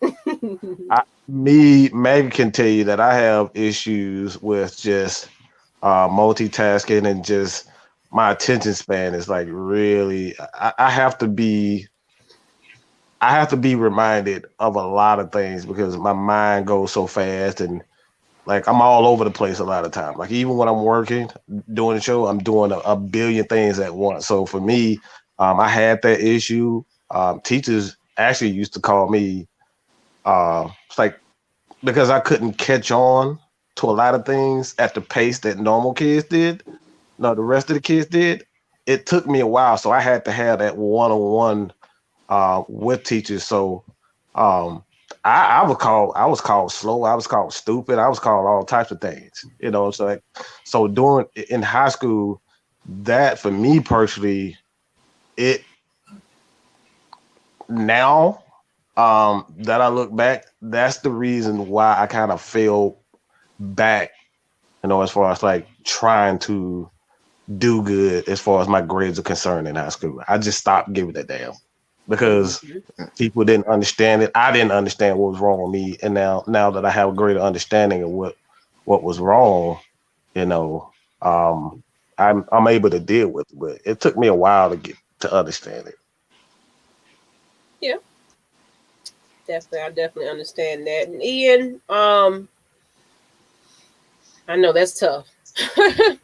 Maggie can tell you that I have issues with just multitasking and just my attention span is like really. I have to be reminded of a lot of things because my mind goes so fast and like I'm all over the place a lot of time. Like even when I'm working, doing the show, I'm doing a billion things at once. So for me, I had that issue. Teachers actually used to call me. It's like because I couldn't catch on to a lot of things at the pace that normal kids did. No, the rest of the kids did. It took me a while, so I had to have that one-on-one with teachers. So um, I was called slow. I was called stupid. I was called all types of things. You know, so during in high school, that for me personally, it now that I look back, that's the reason why I kind of fell back. You know, as far as like trying to do good as far as my grades are concerned in high school. I just stopped giving a damn because people didn't understand it. I didn't understand what was wrong with me, and now that I have a greater understanding of what was wrong, you know, I'm able to deal with it. But it took me a while to get to understand it. Yeah, definitely. I definitely understand that. And Ian, I know that's tough.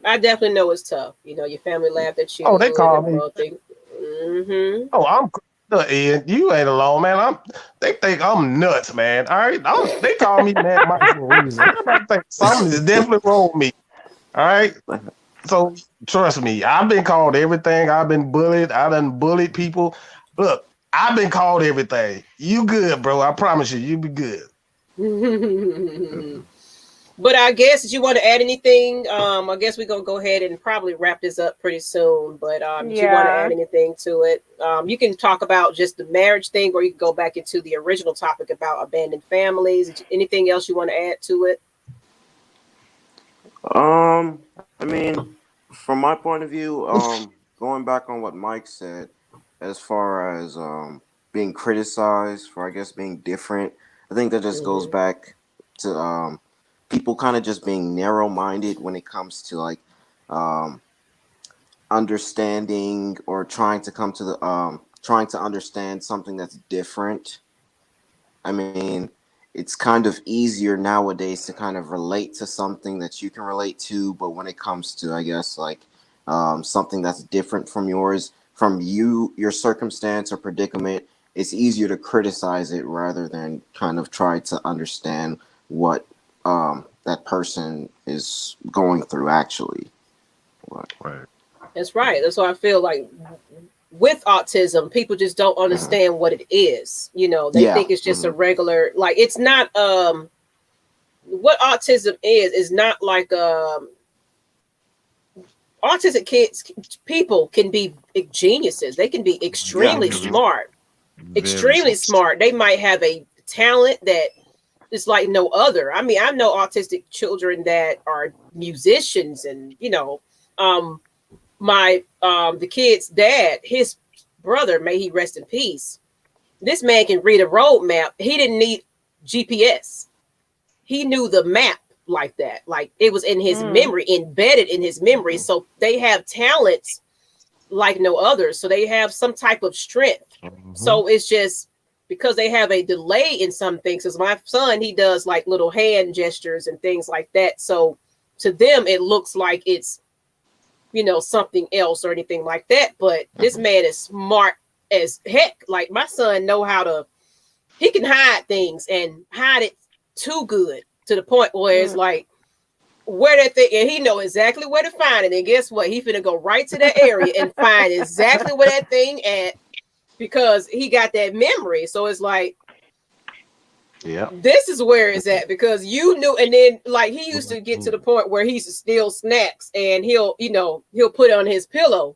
I definitely know it's tough. You know, your family laughed at you. Oh, they call me. Oh, I'm Ian. You ain't alone, man. They think I'm nuts, man. All right, they call me Mad Mike for a reason. Everybody think something is definitely wrong with me. All right, so trust me, I've been called everything. I've been bullied. I done bullied people. Look, I've been called everything. You good, bro? I promise you, you be good. But I guess if you want to add anything, I guess we're gonna go ahead and probably wrap this up pretty soon. But if you want to add anything to it, you can talk about just the marriage thing, or you can go back into the original topic about abandoned families. Anything else you want to add to it? I mean, from my point of view, going back on what Mike said, as far as being criticized for, I guess, being different, I think that just goes back to people kind of just being narrow-minded when it comes to like understanding or trying to come to the trying to understand something that's different. I mean, it's kind of easier nowadays to kind of relate to something that you can relate to, but when it comes to, I guess, like something that's different from yours, from your circumstance or predicament, it's easier to criticize it rather than kind of try to understand what that person is going through actually. Right. That's right. That's why I feel like with autism, people just don't understand what it is. You know, they think it's just a regular, like it's not what autism is not like autistic people can be geniuses. They can be extremely smart. Extremely smart. They might have a talent that is like no other. I mean, I know autistic children that are musicians, and you know, my the kid's dad, his brother, may he rest in peace, this man can read a road map. He didn't need GPS. He knew the map like that. Like it was in his memory, embedded in his memory. So they have talents like no others. So they have some type of strength. So it's just because they have a delay in some things. Because my son, he does like little hand gestures and things like that. So to them, it looks like it's, you know, something else or anything like that. But this man is smart as heck. Like my son he can hide things and hide it too good to the point where it's like where that thing, and he know exactly where to find it. And guess what? He finna go right to that area and find exactly where that thing at, because he got that memory. So it's like, Yeah. this is where it's at, because you knew. And then like he used to get to the point where he used to steal snacks and he'll put it on his pillow.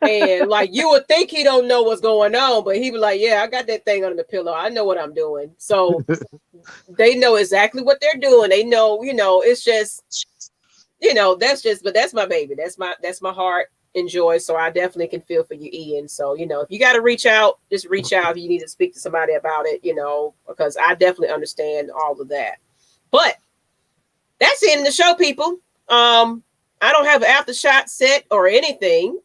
And like you would think he don't know what's going on, but he be like, yeah, I got that thing under the pillow. I know what I'm doing. So they know exactly what they're doing. They know, it's just, but that's my baby. That's my heart and joy. So I definitely can feel for you, Ian. So, if you got to reach out, just reach out. If you need to speak to somebody about it, because I definitely understand all of that. But that's the end of the show, people. I don't have an aftershot set or anything.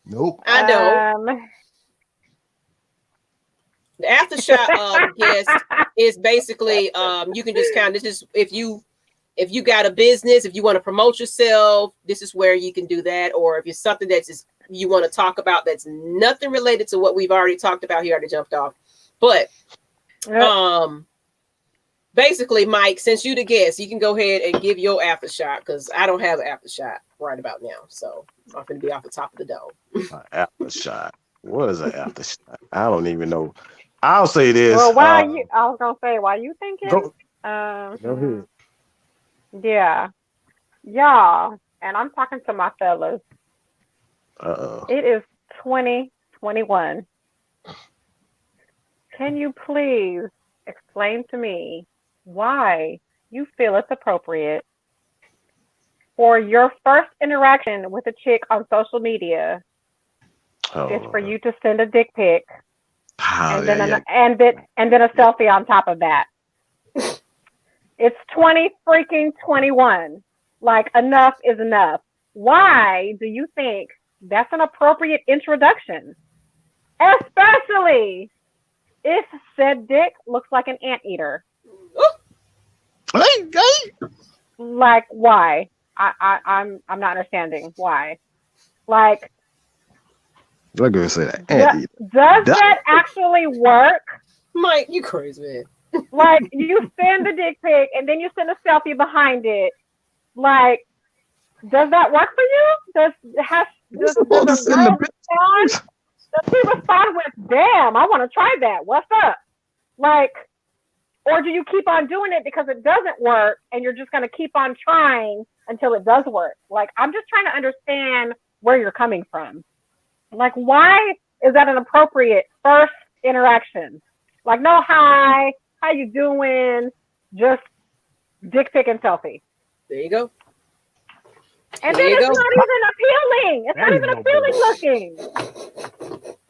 Nope. I know. The aftershot guest is basically you can just kind of, this is if you got a business, if you want to promote yourself, this is where you can do that. Or if it's something that's just you want to talk about that's nothing related to what we've already talked about, he already jumped off. But basically, Mike, since you the guest, you can go ahead and give your aftershot, because I don't have an aftershot right about now. So I'm going to be off the top of the dome. Aftershot. What is an aftershot? I don't even know. I'll say this. Well, I was going to say, while you thinking, go ahead. Yeah, y'all, and I'm talking to my fellas. It is 2021. Can you please explain to me why you feel it's appropriate for your first interaction with a chick on social media is for you to send a dick pic and then a selfie on top of that? It's 2021. Like, enough is enough. Why do you think that's an appropriate introduction? Especially if said dick looks like an anteater. Like, why? I'm not understanding why. Like, look at say that. Does that actually work? Mike, you crazy, man. Like, you send the dick pic and then you send a selfie behind it. Like, does that work for you? Does she respond with, damn, I want to try that. What's up? Like, or do you keep on doing it because it doesn't work and you're just going to keep on trying until it does work? Like, I'm just trying to understand where you're coming from. Like, why is that an appropriate first interaction? Like, no, hi, how you doing? Just dick pic and selfie. There you go. And then it's not even appealing. It's not even appealing looking.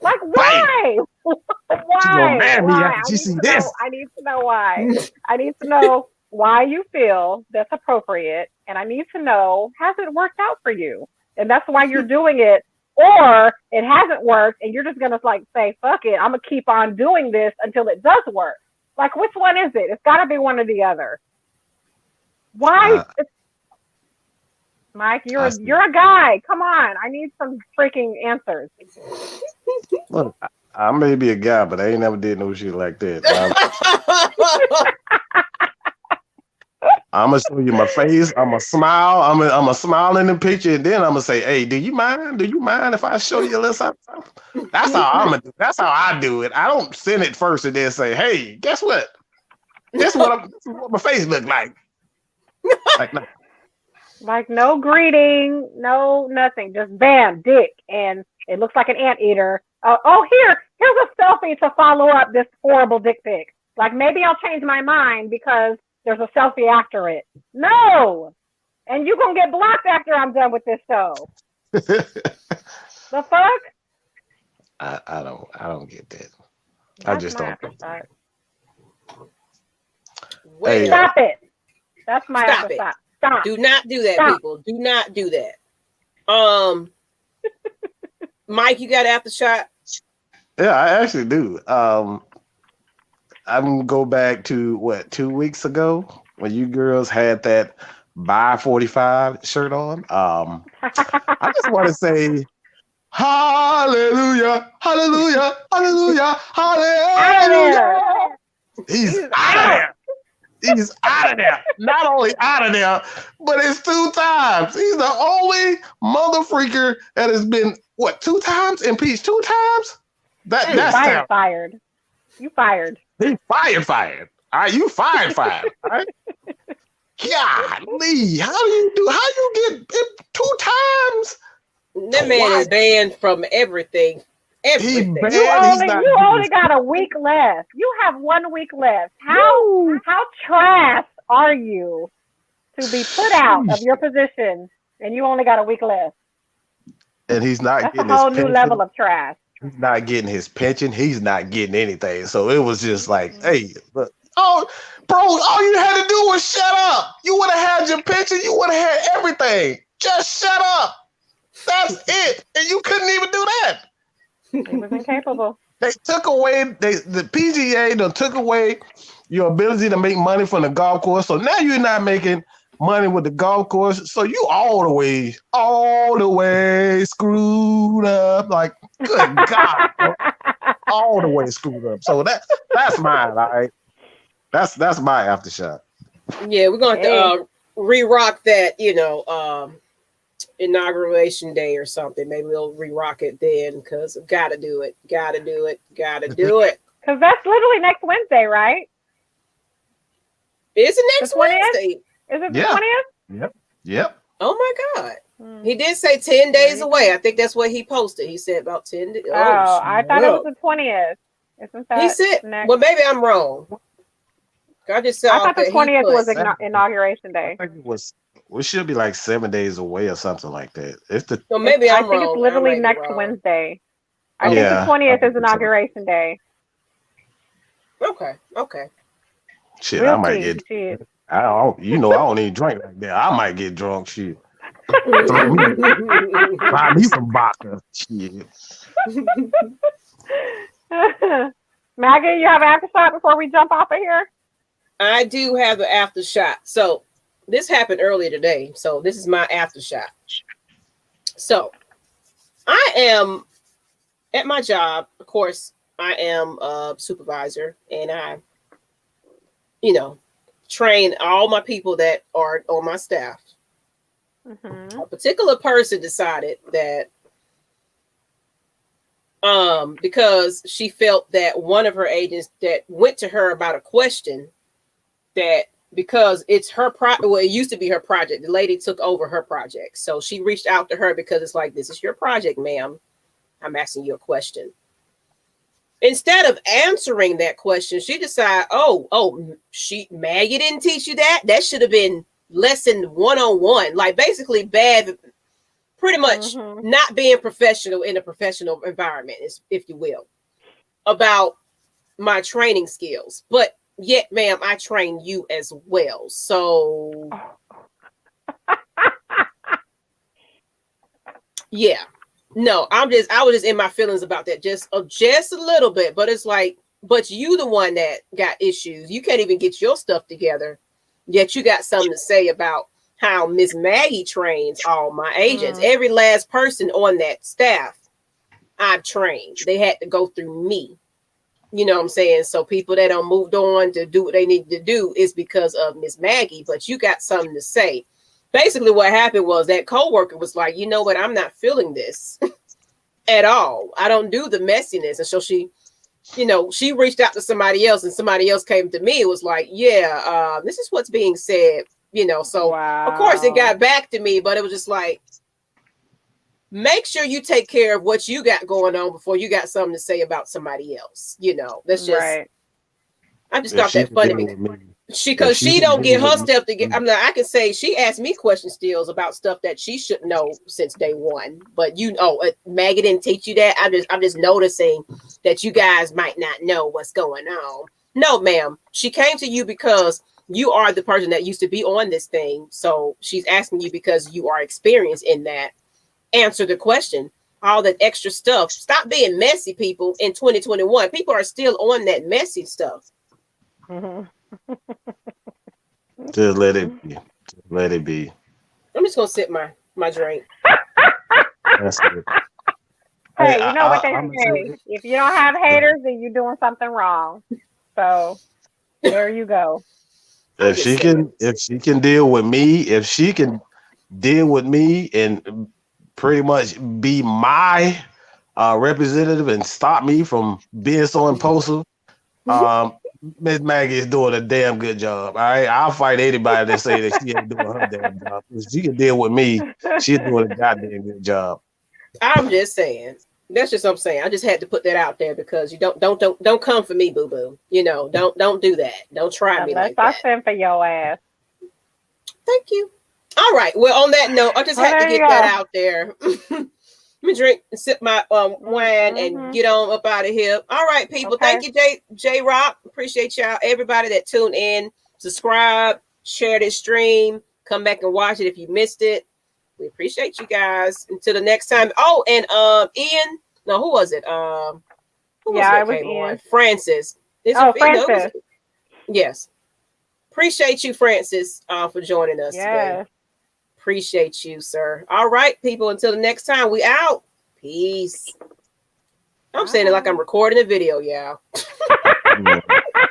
Like, why? Why? I need to know why. I need to know why you feel that's appropriate. And I need to know, has it worked out for you? And that's why you're doing it. Or it hasn't worked and you're just going to like say, fuck it, I'm going to keep on doing this until it does work. Like, which one is it? It's got to be one or the other. Why? Mike, you're a guy. Come on. I need some freaking answers. Look, I may be a guy, but I ain't never did no shit like that. I'm gonna show you my face. I'm gonna smile. I'm gonna smile in the picture, and then I'm gonna say, "Hey, do you mind? Do you mind if I show you a little something?" That's how That's how I do it. I don't send it first and then say, "Hey, guess what? This is what my face look like." Like, no. Like, no greeting, no nothing, just bam, dick, and it looks like an anteater. Here's a selfie to follow up this horrible dick pic. Like, maybe I'll change my mind because there's a selfie after it. No, and you're gonna get blocked after I'm done with this show. The fuck? I don't get that. I That's just my don't. aftershock. Hey, Well, Stop it. That's my Stop it. aftershock. Stop. do not do that, Stop. people. Do not do that. Mike, you got aftershock? yeah, I actually do. I'm gonna go back to what 2 weeks ago when you girls had that Buy 45 shirt on. I just want to say hallelujah, hallelujah, hallelujah, Out of there. hallelujah. He's out of there. He's out of there. Not only out of there, but it's 2 times. He's the only mother freaker that has been, what, 2 times? Impeached 2 times? That's terrible. Fired. You fired. He fired. All right, you fired. All right. Golly, how you get it 2 times? That man is banned from everything. Everything. You only got a week left. You have 1 week left. How trash are you to be put out of your position and you only got a week left? And he's not That's getting a whole his new pension. level of trash. He's not getting his pension. He's not getting anything. So it was just like, hey, look, oh, bro, all you had to do was shut up. You would have had your pension. You would have had everything. Just shut up. That's it. And you couldn't even do that. He was incapable. They took away the PGA. They took away your ability to make money from the golf course. So now you're not making money with the golf course. So you all the way screwed up. Like, good God, bro. All the way screwed up. So that's mine. All right, that's my aftershock. Yeah, we're going to re-rock that. Inauguration day or something. Maybe we'll re-rock it then because I've got to do it. Got to do it. Because that's literally next Wednesday, right? Is it next Wednesday? Is it the 20th? Yep. Oh my God. He did say 10 days away. I think that's what he posted. He said about 10 days. I thought it was the 20th. Isn't that he said, well, maybe I'm wrong. I just saw I thought the 20th was inauguration day. I think it was. We should be like 7 days away or something like that. So maybe I'm wrong. I think it's literally next Wednesday. I think the 20th is inauguration day. Okay. Shit, I might get. I don't even drink like that. I might get drunk. Shit. Buy me some vodka. Shit. Maggie, you have an aftershock before we jump off of here? I do have an aftershock. So this happened earlier today. So this is my aftershock. So I am at my job. Of course, I am a supervisor and I, train all my people that are on my staff. Mm-hmm. A particular person decided that because she felt that one of her agents that went to her about a question that because it's her it used to be her project. The lady took over her project. So she reached out to her because it's like, this is your project, ma'am. I'm asking you a question. Instead of answering that question, she decided, Maggie didn't teach you that. That should have been lesson 101. Like basically bad, pretty much not being professional in a professional environment, if you will, about my training skills. But yet, ma'am, I train you as well. So, yeah. No, I was just in my feelings about that, just a little bit. But it's like, but you the one that got issues. You can't even get your stuff together, yet you got something to say about how Miss Maggie trains all my agents. Every last person on that staff, I've trained. They had to go through me. You know what I'm saying? So people that don't moved on to do what they need to do is because of Miss Maggie. But you got something to say. Basically, what happened was that coworker was like, you know what? I'm not feeling this at all. I don't do the messiness. And so she reached out to somebody else and somebody else came to me. It was like, this is what's being said, So, Of course, it got back to me, but it was just like, make sure you take care of what you got going on before you got something to say about somebody else. That's just, right. I just thought that funny. because she can don't deal get her with stuff together. I'm like, I can say she asked me questions still about stuff that she should know since day one. But Maggie didn't teach you that. I'm just noticing that you guys might not know what's going on. No, ma'am. She came to you because you are the person that used to be on this thing. So she's asking you because you are experienced in that. Answer the question. All that extra stuff. Stop being messy, people. In 2021, people are still on that messy stuff. Mhm. Just let it be. Just let it be. I'm just gonna sip my drink. That's it. Hey, Hey, you know what they I'm say? If you don't have haters, then you're doing something wrong. So there you go. I'm just saying. if she can deal with me, if she can deal with me and pretty much be my representative and stop me from being so impulsive, Miss Maggie is doing a damn good job. All right, I'll fight anybody that say that she ain't doing her damn job. If she can deal with me, she's doing a goddamn good job. I'm just saying. That's just what I'm saying. I just had to put that out there because you don't come for me, boo boo. Don't do that. Don't try me Unless like I that. send for your ass. Thank you. All right. Well, on that note, I just had to There you get that go. out there. Let me drink and sip my wine and get on up out of here. All right, people. Okay. Thank you, J Rock. Appreciate y'all. Everybody that tuned in, subscribe, share this stream, come back and watch it if you missed it. We appreciate you guys. Until the next time. Oh, and Ian. No, who was it? Who was Yeah, that it was came Ian. on? Francis. Francis. Yes. Appreciate you, Francis, for joining us today. Yes. Appreciate you, sir. All right, people. Until the next time, we out. Peace. I'm saying it like I'm recording a video, y'all. Yeah.